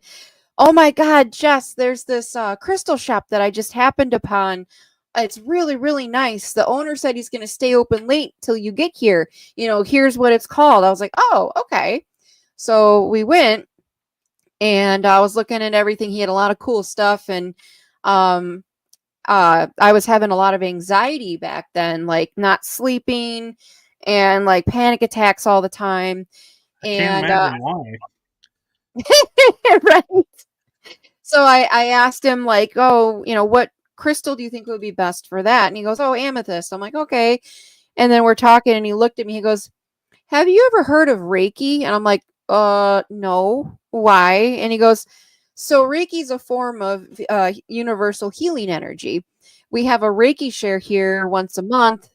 oh my God, Jess, there's this crystal shop that I just happened upon. It's really, really nice. The owner said he's going to stay open late till you get here. Here's what it's called. I was like, oh, okay. So we went, and I was looking at everything. He had a lot of cool stuff. And I was having a lot of anxiety back then, like not sleeping and like panic attacks all the time. I can't And imagine why. right. So I asked him like, oh, what crystal do you think would be best for that? And he goes, oh, amethyst. I'm like, okay. And then we're talking, and he looked at me. He goes, have you ever heard of Reiki? And I'm like, no. Why? And he goes, so Reiki is a form of universal healing energy. We have a Reiki share here once a month.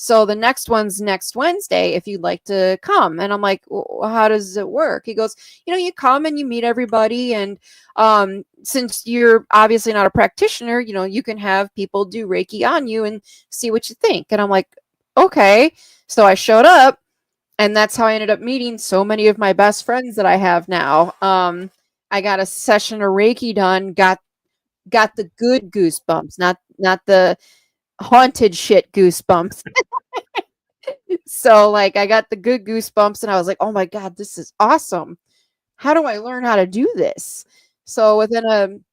So the next one's next Wednesday if you'd like to come. And I'm like, well, how does it work? He goes, you come and you meet everybody. And since you're obviously not a practitioner, you can have people do Reiki on you and see what you think. And I'm like, okay. So I showed up, and that's how I ended up meeting so many of my best friends that I have now. I got a session of Reiki done, got the good goosebumps, not the haunted shit goosebumps. So like I got the good goosebumps and I was like, "Oh my god, this is awesome. How do I learn how to do this?" So within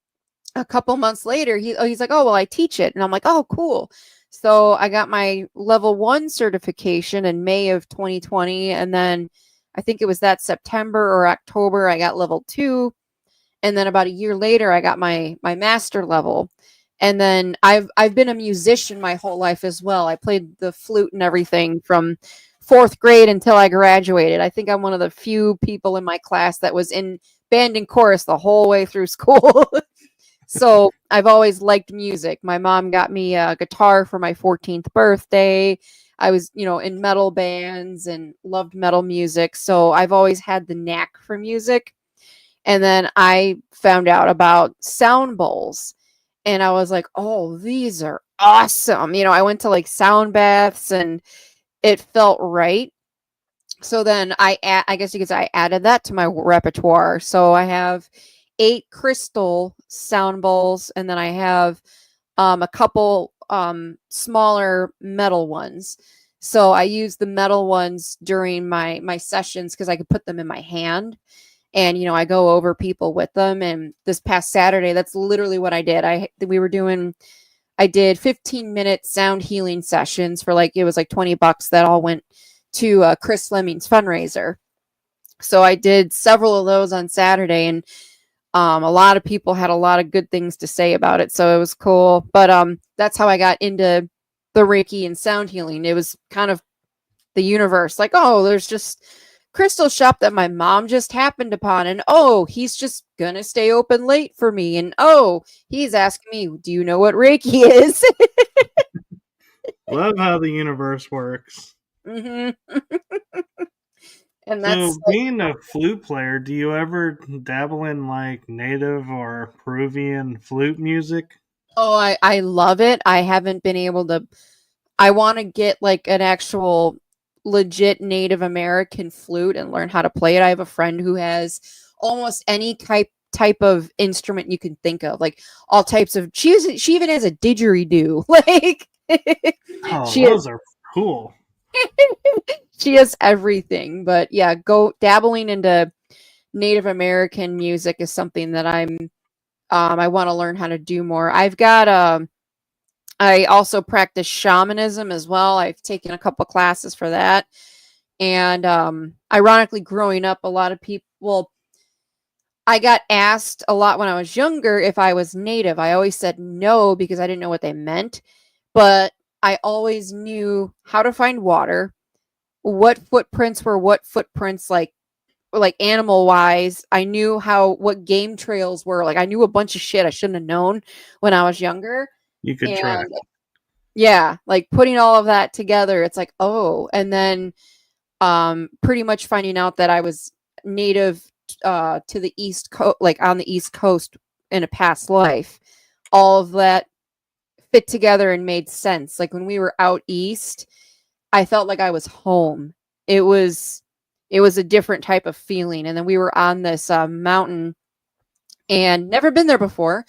a couple months later, he's like, "Oh, well, I teach it." And I'm like, "Oh, cool." So I got my level 1 certification in May of 2020, and then I think it was that September or October I got level 2, and then about a year later I got my master level. And then I've been a musician my whole life as well. I played the flute and everything from 4th grade until I graduated. I think I'm one of the few people in my class that was in band and chorus the whole way through school. So I've always liked music. My mom got me a guitar for my 14th birthday. I was, in metal bands and loved metal music. So I've always had the knack for music. And then I found out about sound bowls. And I was like, oh, these are awesome. I went to like sound baths and it felt right. So then I guess you could say I added that to my repertoire. So I have 8 crystal sound bowls, and then I have a couple smaller metal ones. So I use the metal ones during my sessions because I could put them in my hand. And I go over people with them. And this past Saturday, that's literally what I did. I did 15-minute sound healing sessions for it was like $20 that all went to Chris Fleming's fundraiser. So I did several of those on Saturday, and a lot of people had a lot of good things to say about it. So it was cool. But that's how I got into the Reiki and sound healing. It was kind of the universe. Like, oh, there's just crystal shop that my mom just happened upon, and oh, he's just gonna stay open late for me, and oh, he's asking me, do you know what Reiki is? Love how the universe works. hmm And that's So, being a flute player, do you ever dabble in like native or Peruvian flute music? oh, I love it. I haven't been able to. I want to get like an actual legit Native American flute and learn how to play it. I have a friend who has almost any type of instrument you can think of, like all types of. She even has a didgeridoo. Like Oh, she has those are cool. she has everything. But yeah, go dabbling into Native American music is something that I want to learn how to do more. I also practice shamanism as well. I've taken a couple classes for that. And ironically, growing up, a lot of people, well, I got asked a lot when I was younger if I was native. I always said no because I didn't know what they meant. But I always knew how to find water, what footprints were what footprints, like animal wise. I knew what game trails were. Like I knew a bunch of shit I shouldn't have known when I was younger. You could track. And yeah, like putting all of that together, it's like, oh, and then pretty much finding out that I was native to the East Coast, like on the East Coast in a past life. All of that fit together and made sense. Like when we were out east, I felt like I was home. It was a different type of feeling. And then we were on this mountain and never been there before.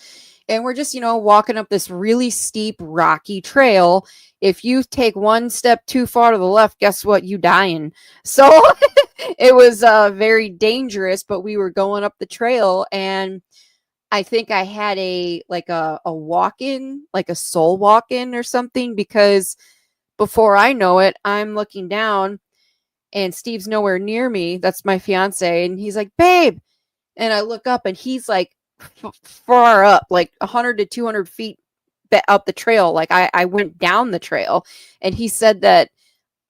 And we're just, walking up this really steep, rocky trail. If you take one step too far to the left, guess what? You dying. So it was very dangerous, but we were going up the trail, and I think I had a walk-in, like a soul walk-in or something, because before I know it, I'm looking down and Steve's nowhere near me. That's my fiance. And he's like, babe. And I look up and he's like far up, like 100 to 200 feet up the trail. Like I went down the trail, and he said that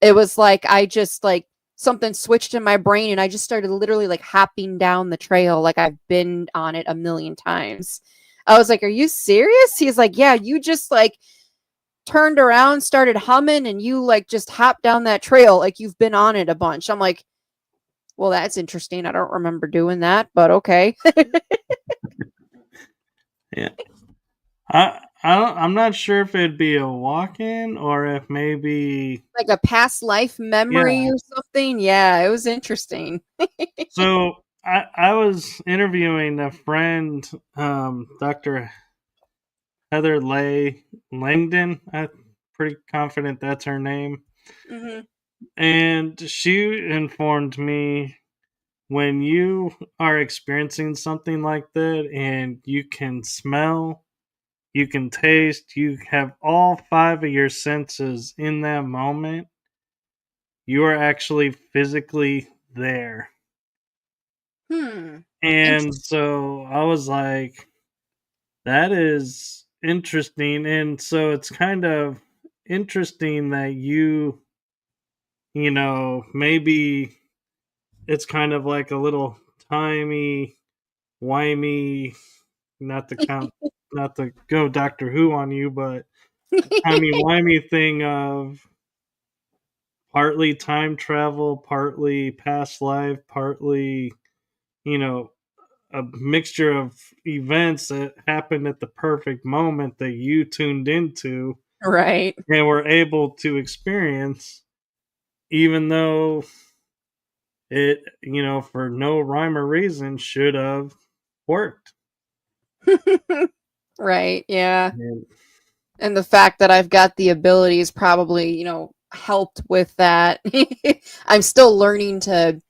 it was like, I just like something switched in my brain and I just started literally like hopping down the trail. Like I've been on it a million times. I was like, are you serious? He's like, yeah, you just like turned around, started humming, and you like just hopped down that trail like you've been on it a bunch. I'm like, well, that's interesting. I don't remember doing that, but okay. Yeah. I'm not sure if it'd be a walk-in or if maybe Like a past life memory yeah. or something. Yeah, it was interesting. So I was interviewing a friend, Dr. Heather Langdon. I'm pretty confident that's her name. Hmm. And she informed me when you are experiencing something like that and you can smell, you can taste, you have all five of your senses in that moment, you are actually physically there. Hmm. And Interesting. so I was like, that is interesting. And so it's kind of interesting that maybe it's kind of like a little timey, wimey, not to count, not to go Doctor Who on you, but timey wimey thing of partly time travel, partly past life, partly, you know, a mixture of events that happened at the perfect moment that you tuned into Right. and were able to experience, even though it, for no rhyme or reason should have worked. Right. Yeah. And And the fact that I've got the abilities probably, helped with that. I'm still learning to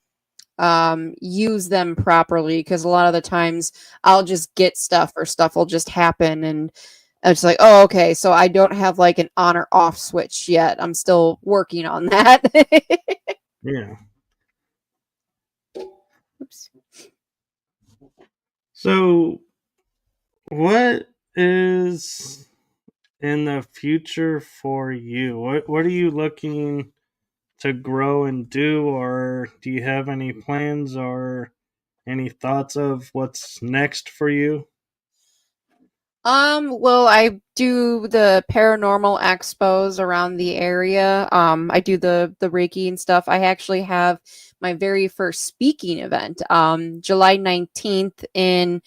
use them properly because a lot of the times I'll just get stuff or stuff will just happen and it's like, oh, okay, so I don't have like an on or off switch yet. I'm still working on that. yeah. Oops. So, what is in the future for you? What are you looking to grow and do, or do you have any plans or any thoughts of what's next for you? Well, I do the paranormal expos around the area. I do the Reiki and stuff. I actually have my very first speaking event, July 19th in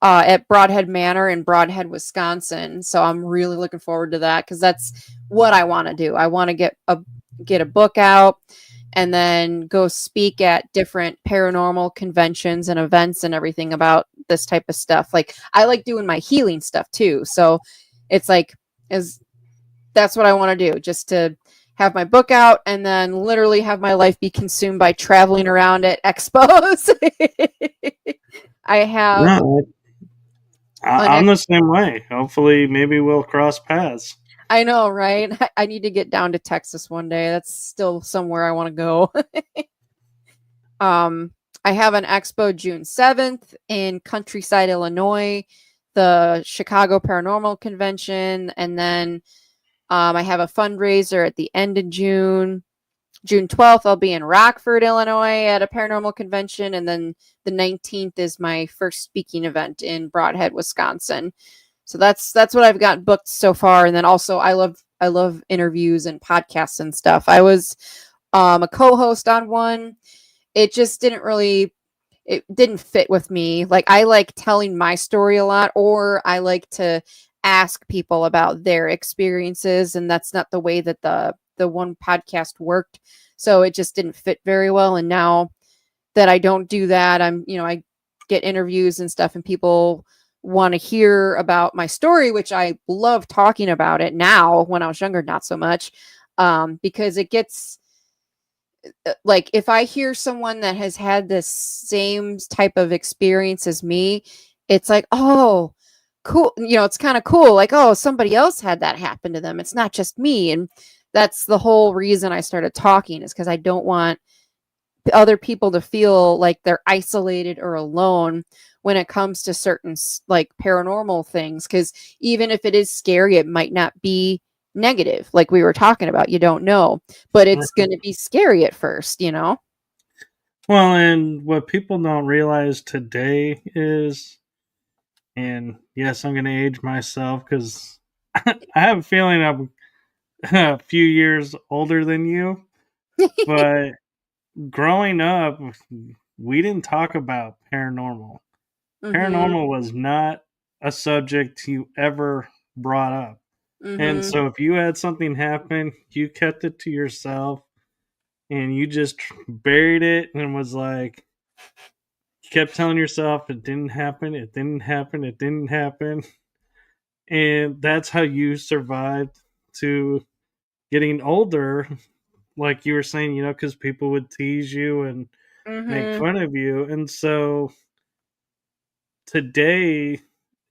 at Broadhead Manor in Broadhead, Wisconsin. So I'm really looking forward to that because that's what I want to do. I want to get a book out and then go speak at different paranormal conventions and events and everything about this type of stuff. Like I like doing my healing stuff too. So it's like is that's what I want to do, just to have my book out and then literally have my life be consumed by traveling around at expos. I have No, an I'm the same way. Hopefully, maybe we'll cross paths. I know, right? I need to get down to Texas one day. That's still somewhere I want to go. um, I have an expo June 7th in Countryside, Illinois, the Chicago Paranormal Convention, and then I have a fundraiser at the end of June. June 12th, I'll be in Rockford, Illinois at a paranormal convention. And then the 19th is my first speaking event in Broadhead, Wisconsin. So that's what I've got booked so far. And then also I love interviews and podcasts and stuff. I was a co-host on one. It just it didn't fit with me. Like I like telling my story a lot, or I like to ask people about their experiences, and that's not the way that the one podcast worked. So it just didn't fit very well. And now that I don't do that, I get interviews and stuff, and people want to hear about my story, which I love talking about it now. When I was younger, not so much, because it gets like if I hear someone that has had this same type of experience as me, it's like, oh, cool. It's kind of cool. Like, oh, somebody else had that happen to them. It's not just me. And that's the whole reason I started talking, is because I don't want other people to feel like they're isolated or alone when it comes to certain like paranormal things. Because even if it is scary, it might not be negative, like we were talking about. You don't know, but it's going to be scary at first. Well, and what people don't realize today is, and yes, I'm going to age myself because I have a feeling a few years older than you, but growing up, we didn't talk about paranormal. Mhm. Paranormal was not a subject you ever brought up. And Mhm. so if you had something happen, you kept it to yourself and you just buried it and was like, kept telling yourself it didn't happen, it didn't happen, it didn't happen. And that's how you survived to getting older. Like you were saying, because people would tease you and make Mhm. fun of you. And so today,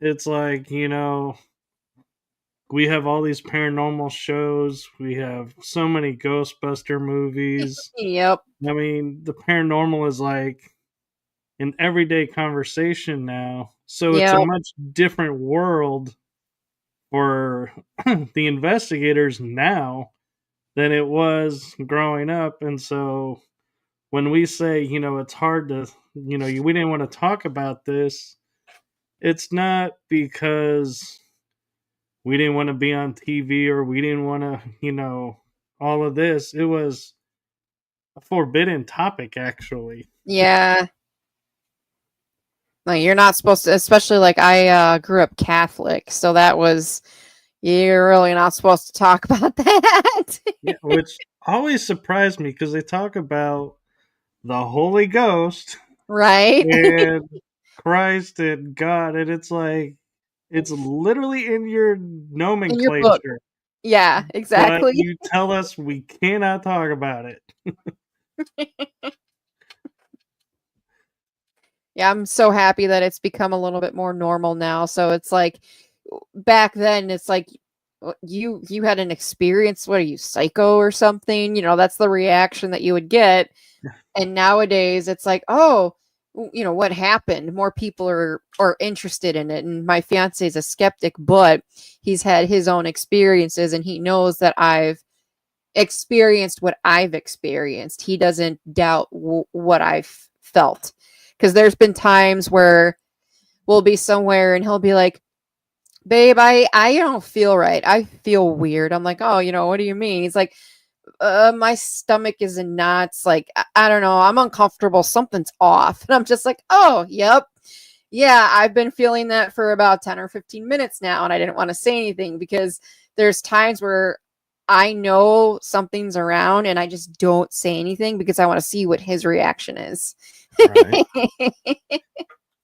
it's like, we have all these paranormal shows. We have so many Ghostbuster movies. Yep. I mean, the paranormal is like an everyday conversation now. So it's a Yep. much different world for the investigators now than it was growing up. And so when we say, it's hard to, we didn't want to talk about this, it's not because we didn't want to be on TV or we didn't want to, all of this. It was a forbidden topic, actually. Yeah. Like you're not supposed to, especially like I grew up Catholic, so that was you're really not supposed to talk about that. Yeah, which always surprised me because they talk about the Holy Ghost Right? and Christ and God, and it's like it's literally in your In your book. nomenclature, Yeah, but exactly. you tell us we cannot talk about it. Yeah, I'm so happy that it's become a little bit more normal now. So it's like back then it's like you had an experience, what are you, psycho or something? That's the reaction that you would get. And nowadays it's like, oh, what happened? More people are interested in it. And my fiance is a skeptic, but he's had his own experiences and he knows that I've experienced what I've experienced. He doesn't doubt what I've felt. Because there's been times where we'll be somewhere and he'll be like, babe, I don't feel right. I feel weird. I'm like, oh, what do you mean? He's like, my stomach is in knots. Like, I don't know. I'm uncomfortable. Something's off. And I'm just like, oh, yep. Yeah, I've been feeling that for about 10 or 15 minutes now. And I didn't want to say anything because there's times where I know something's around and I just don't say anything because I want to see what his reaction is. Right.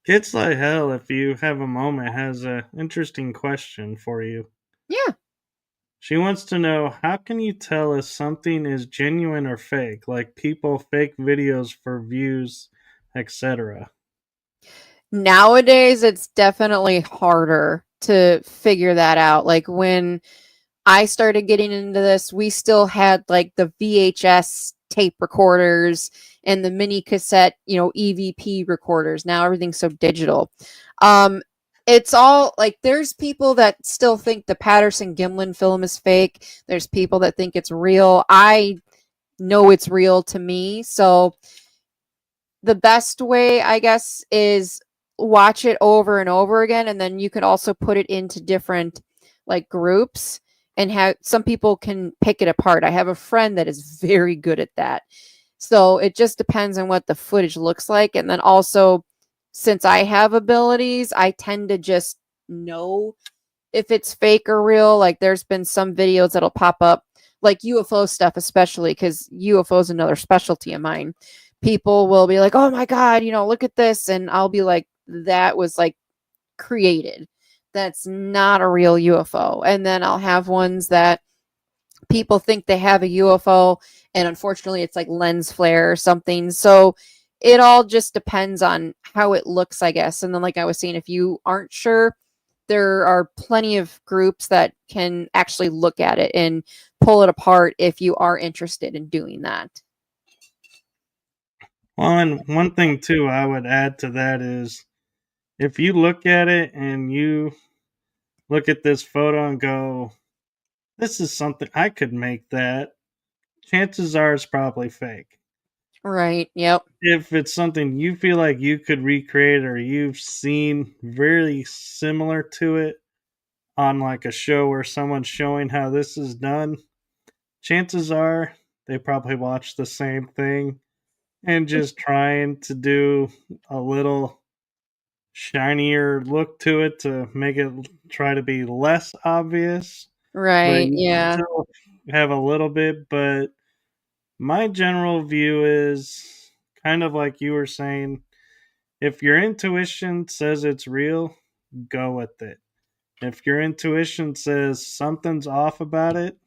Kids Like Hell, if you have a moment, has a interesting question for you. Yeah. She wants to know, how can you tell if something is genuine or fake, like people fake videos for views, etc. Nowadays, it's definitely harder to figure that out. Like when I started getting into this, we still had like the VHS tape recorders and the mini cassette, EVP recorders. Now everything's so digital. Um, it's all like there's people that still think the Patterson Gimlin film is fake. There's people that think it's real. I know it's real to me. So the best way, I guess, is watch it over and over again. And then you could also put it into different like groups and have some people can pick it apart. I have a friend that is very good at that. So it just depends on what the footage looks like. And then also, since I have abilities, I tend to just know if it's fake or real. Like there's been some videos that'll pop up, like UFO stuff, especially because UFO is another specialty of mine. People will be like, oh my God, look at this. And I'll be like, that was like created. That's not a real UFO. And then I'll have ones that people think they have a UFO, and unfortunately, it's like lens flare or something. So it all just depends on how it looks, I guess. And then, like I was saying, if you aren't sure, there are plenty of groups that can actually look at it and pull it apart if you are interested in doing that. Well, and one thing too I would add to that is if you look at it and you look at this photo and go, this is something I could make that, chances are it's probably fake. Right. Yep. If it's something you feel like you could recreate or you've seen very similar to it on like a show where someone's showing how this is done, chances are they probably watch the same thing and just trying to do a little shinier look to it to make it try to be less obvious, but Right. you can Yeah. still have a little bit. But my general view is kind of like you were saying, if your intuition says it's real, go with it. If your intuition says something's off about it,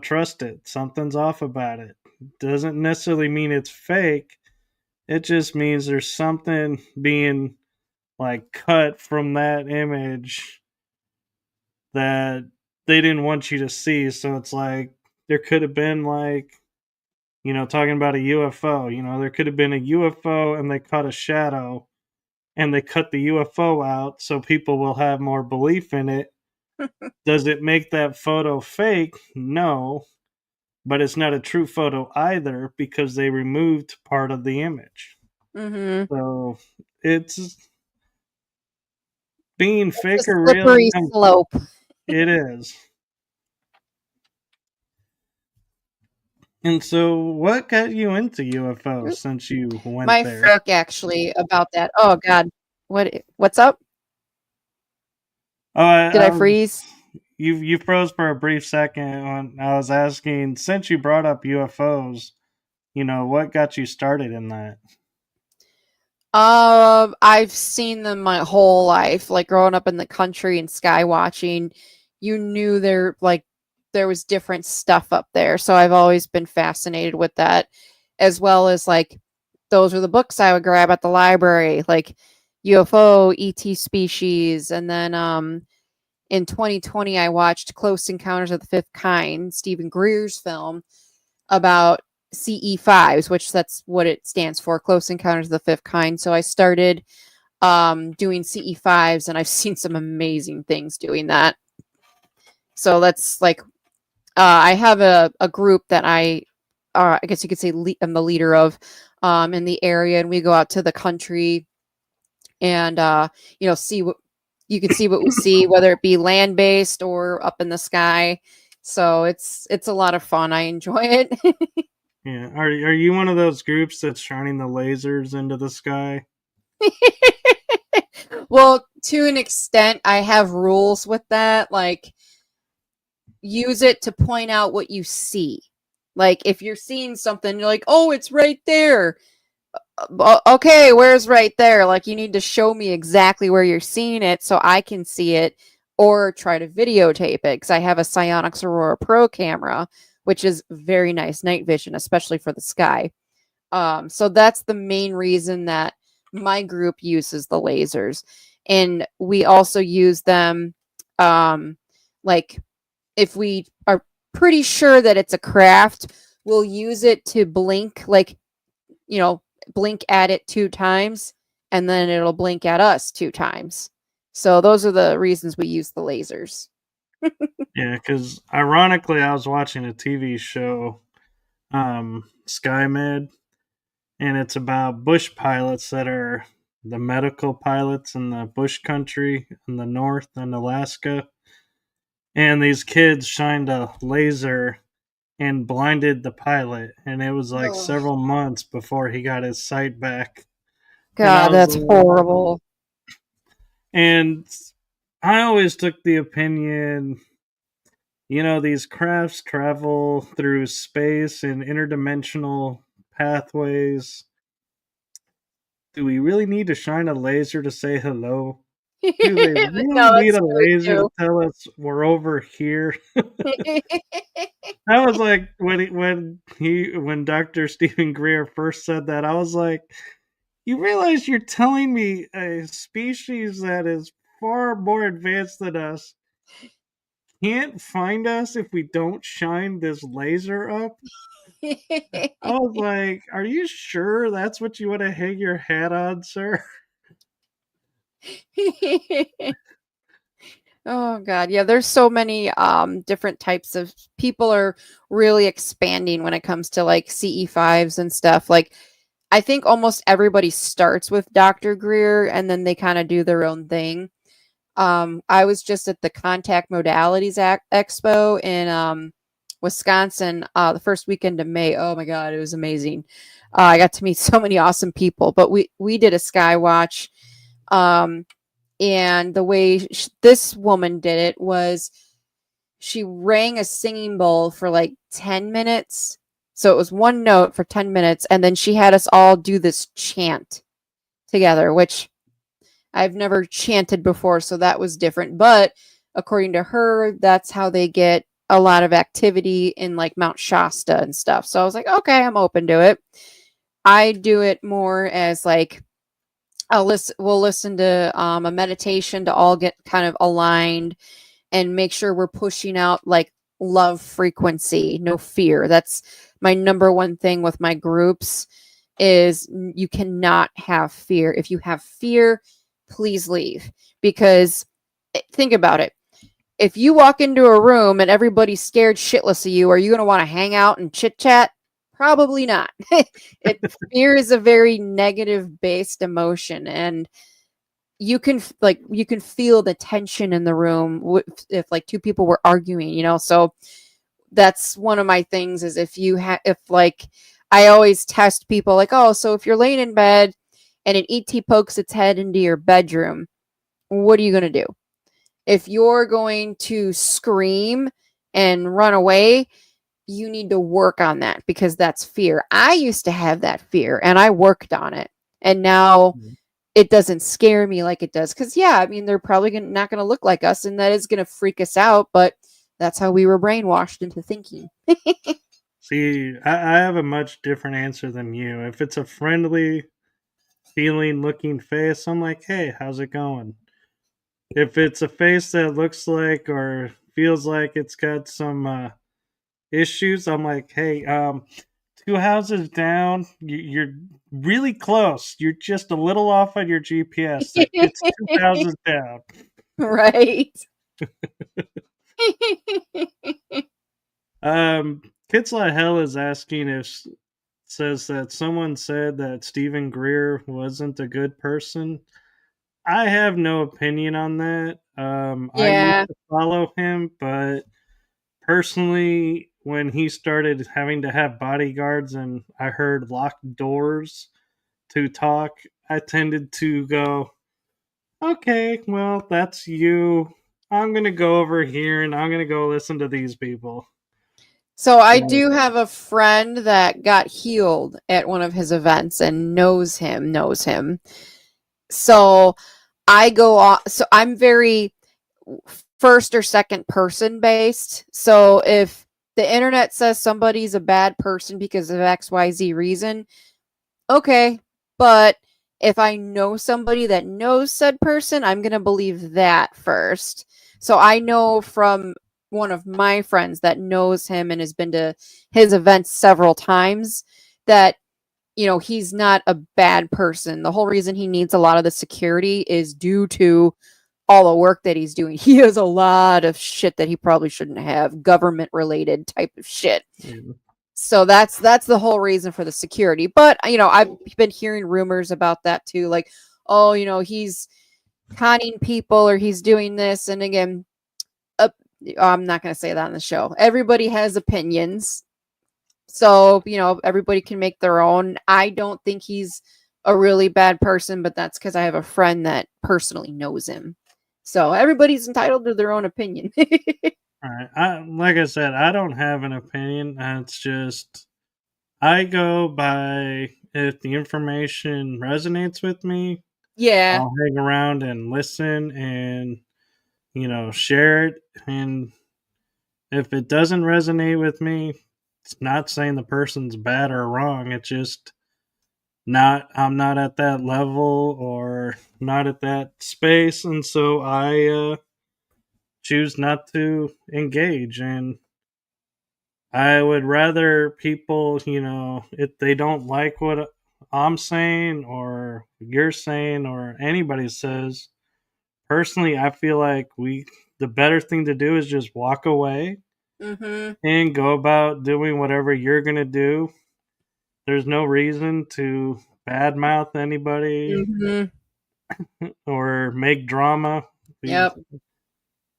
trust it. Something's off about it. Doesn't necessarily mean it's fake. It just means there's something being like cut from that image that they didn't want you to see. So it's like there could have been like, talking about a UFO, there could have been a UFO and they caught a shadow and they cut the UFO out so people will have more belief in it. Does it make that photo fake? No, but it's not a true photo either because they removed part of the image. Mm-hmm. So it's being It's fake a or real. slippery slope. It is. And so, what got you into UFOs since you went My there? book actually about that. Oh God, what's up? Oh, Did I freeze? you froze for a brief second when I was asking. Since you brought up UFOs, what got you started in that? I've seen them my whole life. Like growing up in the country and sky watching, you knew there was different stuff up there. So I've always been fascinated with that, as well as like those were the books I would grab at the library, like UFO, ET species, and then in 2020 I watched Close Encounters of the Fifth Kind, Stephen Greer's film about CE5s, which that's what it stands for, Close Encounters of the Fifth Kind. So I started doing CE5s, and I've seen some amazing things doing that. So that's like, I have a group that I guess you could say I'm the leader of in the area, and we go out to the country and see what you can see what we see, whether it be land based or up in the sky. So it's a lot of fun. I enjoy it. Yeah, are you one of those groups that's shining the lasers into the sky? Well, to an extent, I have rules with that. Like, use it to point out what you see. Like, if you're seeing something, you're like, oh, it's right there. Okay, where's right there? Like, you need to show me exactly where you're seeing it so I can see it or try to videotape it because I have a Psionics Aurora Pro camera, which is very nice night vision, especially for the sky. So that's the main reason that my group uses the lasers. And we also use them, like, if we are pretty sure that it's a craft, we'll use it to blink, like, blink at it 2 times, and then it'll blink at us 2 times. So those are the reasons we use the lasers. Yeah, because ironically, I was watching a TV show, SkyMed, and it's about bush pilots that are the medical pilots in the bush country in the north and Alaska. And these kids shined a laser and blinded the pilot, and it was like Oh, several months before he got his sight back. And I God, was that's like, horrible. and I always took the opinion, these crafts travel through space and interdimensional pathways. Do we really need to shine a laser to say hello? Do they really No, need that's a true laser to too. tell us we're over here? I was like, when Dr. Stephen Greer first said that, I was like, you realize you're telling me a species that is far more advanced than us can't find us if we don't shine this laser up? I was like, are you sure that's what you want to hang your hat on, sir? Oh God, yeah, there's so many different types of people are really expanding when it comes to like CE5s and stuff. Like I think almost everybody starts with Dr. Greer and then they kind of do their own thing. I was just at the Contact Modalities Expo in Wisconsin the first weekend of May. Oh my God, it was amazing. I got to meet so many awesome people. But we did a sky watch, and the way this woman did it was she rang a singing bowl for like 10 minutes. So it was one note for 10 minutes, and then she had us all do this chant together, which I've never chanted before, so that was different. But according to her, that's how they get a lot of activity in like Mount Shasta and stuff. So I was like, okay, I'm open to it. I do it more as like we'll listen to a meditation to all get kind of aligned and make sure we're pushing out like love frequency, no fear. That's my number one thing with my groups is you cannot have fear. If you have fear, please leave, because think about it. If you walk into a room and everybody's scared shitless of you, are you going to want to hang out and chit chat? Probably not. Fear is a very negative based emotion, and you can feel the tension in the room if like two people were arguing, so that's one of my things is if like I always test people like, oh, so if you're laying in bed and an ET pokes its head into your bedroom, what are you going to do? If you're going to scream and run away, you need to work on that, because that's fear. I used to have that fear and I worked on it, and now it doesn't scare me like it does. Because yeah, I mean, they're probably not going to look like us, and that is going to freak us out, but that's how we were brainwashed into thinking. See, I have a much different answer than you. If it's a friendly feeling looking face, I'm like, hey, how's it going? If it's a face that looks like or feels like it's got some issues, I'm like, hey, two houses down, you're really close. You're just a little off on your GPS. It's two houses down. Right. Kids Like Hell is asking if says that someone said that Stephen Greer wasn't a good person. I have no opinion on that. I used Yeah. to follow him, but personally, when he started having to have bodyguards and I heard locked doors to talk, I tended to go, okay, well, that's you. I'm going to go over here and I'm going to go listen to these people. So I So, do have a friend that got healed at one of his events and knows him. So I go on, so I'm very first or second person based. So if the internet says somebody's a bad person because of XYZ reason, okay. But if I know somebody that knows said person, I'm going to believe that first. So I know from one of my friends that knows him and has been to his events several times that, he's not a bad person. The whole reason he needs a lot of the security is due to all the work that he's doing. He has a lot of shit that he probably shouldn't have, government related type of shit. yeah. So that's the whole reason for the security. But I've been hearing rumors about that too, like, oh, he's conning people or he's doing this. And again, uh, I'm not going to say that on the show. Everybody has opinions, so everybody can make their own. I don't think he's a really bad person, but that's because I have a friend that personally knows him. So everybody's entitled to their own opinion. All right. Like I said, I don't have an opinion. It's just I go by if the information resonates with me, Yeah. I'll hang around and listen and share it. And if it doesn't resonate with me, it's not saying the person's bad or wrong. It's just not I'm not at that level or not at that space, and so I choose not to engage. And I would rather people, if they don't like what I'm saying or you're saying or anybody says, personally, I feel like the better thing to do is just walk away Mhm. and go about doing whatever you're going to do. There's no reason to badmouth anybody Mhm. or make drama. We Yep.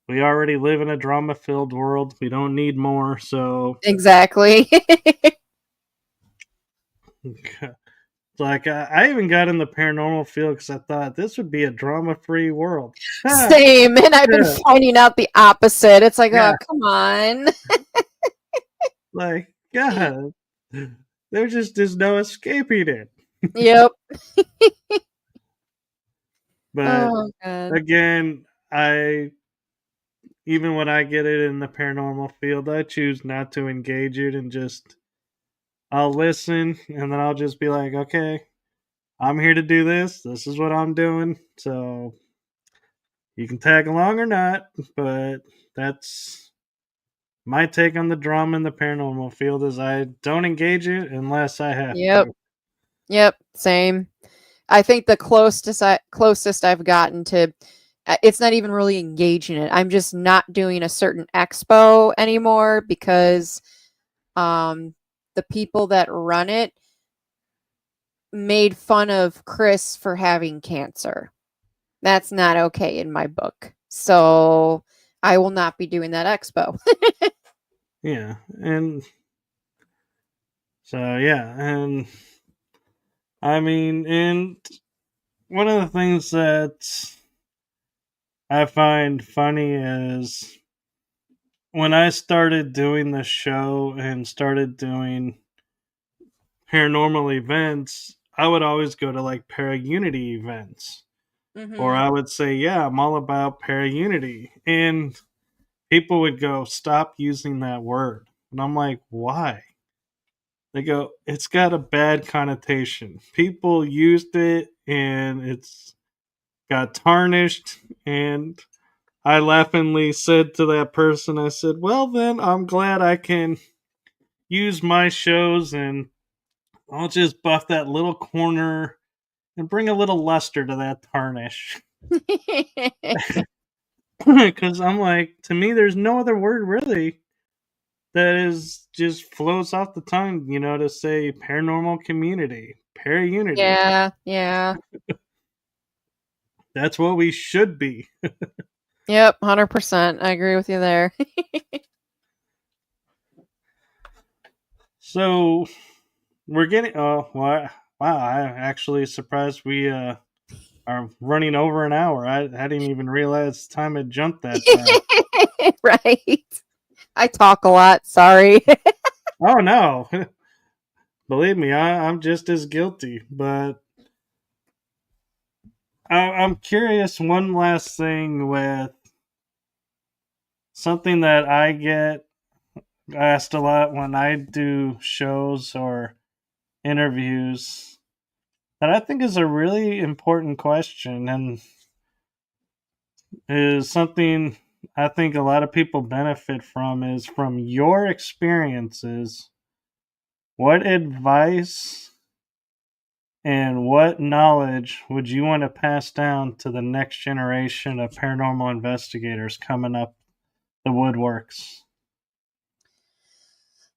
we already live in a drama-filled world. We don't need more. So, Exactly. like, I even got in the paranormal field because I thought this would be a drama-free world. Same. And I've been Yeah, finding out the opposite. It's like, oh, yeah. come on. Like, God, there just is no escaping it. Yep. But Oh, God. again, I even when I get it in the paranormal field, I choose not to engage it and just I'll listen and then I'll just be like, okay, I'm here to do this. This is what I'm doing. So you can tag along or not, but that's my take on the drama in the paranormal field is I don't engage it unless I have Yep. to. Yep. Same. I think the closest I've gotten to it's not even really engaging it. I'm just not doing a certain expo anymore because um the people that run it made fun of Chris for having cancer. That's not okay in my book. So I will not be doing that expo. Yeah. And so yeah, and I mean, and one of the things that I find funny is when I started doing the show and started doing paranormal events, I would always go to like para unity events. Or Mhm. I would say, yeah, I'm all about para unity. And people would go, stop using that word. And I'm like, why? They go, it's got a bad connotation. People used it and it's got tarnished. And I laughingly said to that person, I said, well, then I'm glad I can use my shows and I'll just buff that little corner and bring a little luster to that tarnish. Because I'm like, to me, there's no other word really that is just flows off the tongue, to say paranormal community, para unity. Yeah, yeah. That's what we should be. Yep, 100%. I agree with you there. So we're getting. Oh, wow! I actually surprised we are running over an hour. I didn't even realize time had jumped that far. Right. I talk a lot, sorry. Oh no! Believe me, I'm just as guilty. But I'm curious. One last thing with something that I get asked a lot when I do shows or interviews that I think is a really important question and is something I think a lot of people benefit from is from your experiences, what advice and what knowledge would you want to pass down to the next generation of paranormal investigators coming up the woodworks?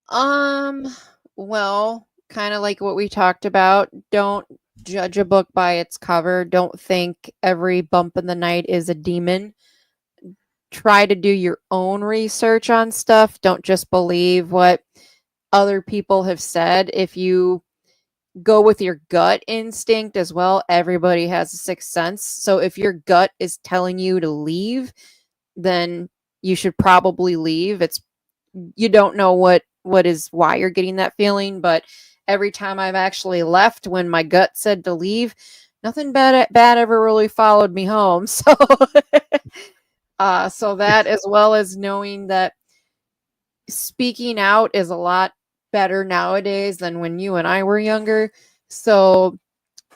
Um, well, kind of like what we talked about, don't judge a book by its cover. Don't think every bump in the night is a demon. Try to do your own research on stuff. Don't just believe what other people have said. If you go with your gut instinct as well, everybody has a sixth sense. So if your gut is telling you to leave, then you should probably leave. It's you don't know what is why you're getting that feeling, but every time I've actually left when my gut said to leave, nothing bad ever really followed me home. So so that as well as knowing that speaking out is a lot better nowadays than when you and I were younger. So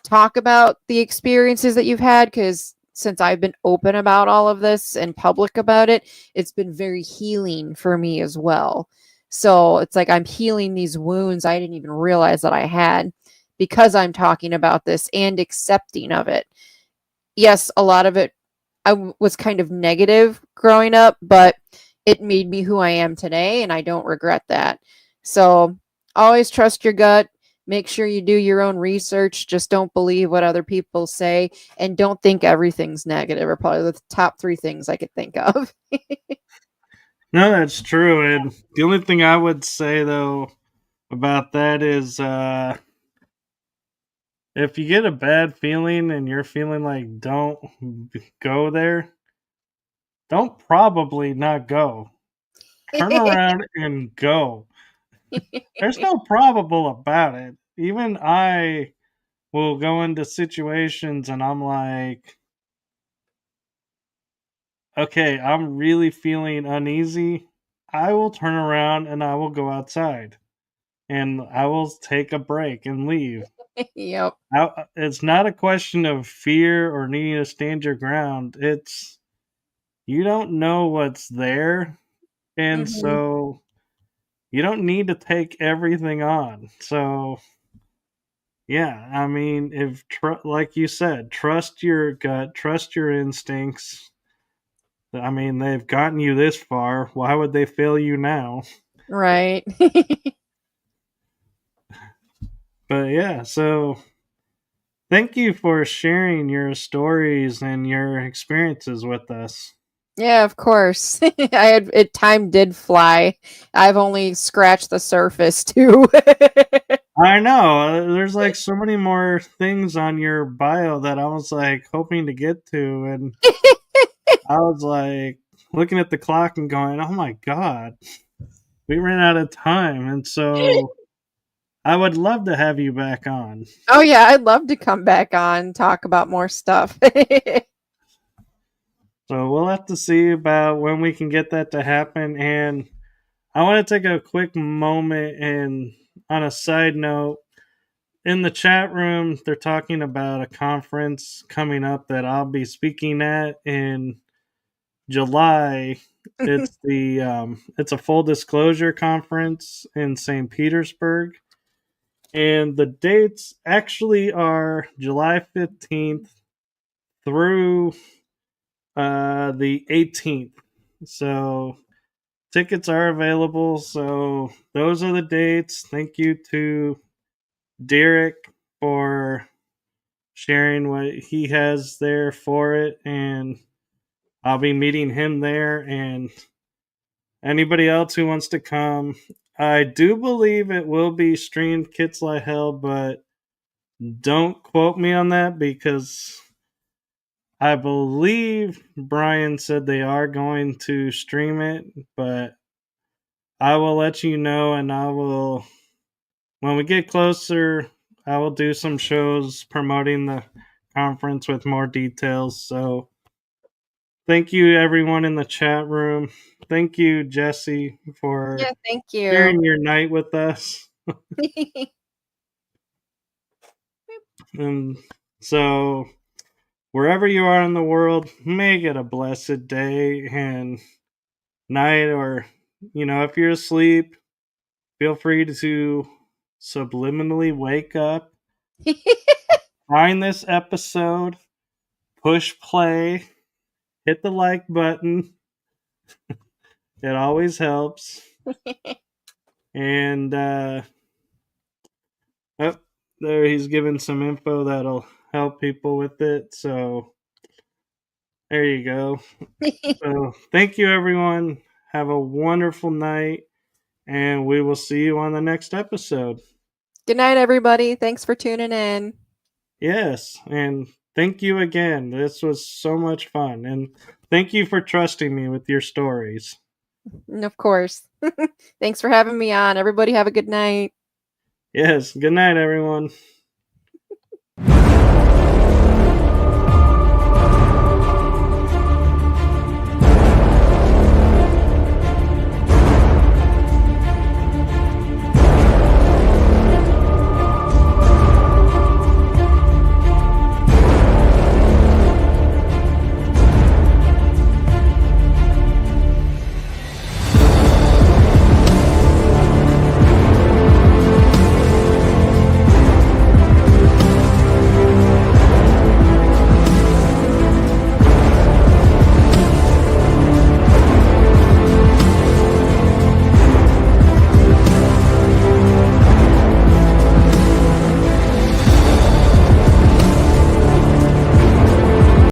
talk about the experiences that you've had because since I've been open about all of this and public about it, it's been very healing for me as well. So it's like I'm healing these wounds I didn't even realize that I had because I'm talking about this and accepting of it. Yes, a lot of it was kind of negative growing up, but it made me who I am today, and I don't regret that. So always trust your gut. Make sure you do your own research. Just don't believe what other people say, and don't think everything's negative. Are probably the top three things I could think of. No, that's true. And the only thing I would say though about that is if you get a bad feeling and you're feeling like don't go there, don't probably not go. Turn around and go. There's no probable about it. Even I will go into situations and I'm like, okay, I'm really feeling uneasy. I will turn around and I will go outside and I will take a break and leave. Yep. It's not a question of fear or needing to stand your ground. It's you don't know what's there. And Hmm. so you don't need to take everything on. So, yeah, I mean, like you said, trust your gut, trust your instincts. I mean, they've gotten you this far. Why would they fail you now? Right. But yeah, so thank you for sharing your stories and your experiences with us. Yeah, of course. I had it. Time did fly. I've only scratched the surface too. I know there's like so many more things on your bio that I was like hoping to get to, and I was like looking at the clock and going, "Oh my god, we ran out of time." And so I would love to have you back on. Oh yeah, I'd love to come back on talk about more stuff. So we'll have to see about when we can get that to happen. And I want to take a quick moment and, on a side note, in the chat room, they're talking about a conference coming up that I'll be speaking at in July. It's a full disclosure conference in St. Petersburg, and the dates actually are July 15th through the 18th. So tickets are available. So those are the dates. Thank you to Derek for sharing what he has there for it, and I'll be meeting him there. And anybody else who wants to come, I do believe it will be streamed Kits Like Hell, but don't quote me on that because I believe Brian said they are going to stream it, but I will let you know, and I will, when we get closer, I will do some shows promoting the conference with more details. So thank you, everyone in the chat room. Thank you, Jesse, for Yeah, thank you. sharing your night with us. And so, wherever you are in the world, make it a blessed day and night, or, if you're asleep, feel free to subliminally wake up, find this episode, push play, hit the like button. It always helps. And, oh, there he's giving some info that'll help people with it. So, there you go. So, thank you, everyone. Have a wonderful night, and we will see you on the next episode. Good night, everybody. Thanks for tuning in. Yes, and thank you again. This was so much fun, and thank you for trusting me with your stories. And of course. Thanks for having me on. Everybody have a good night. Yes, good night, everyone.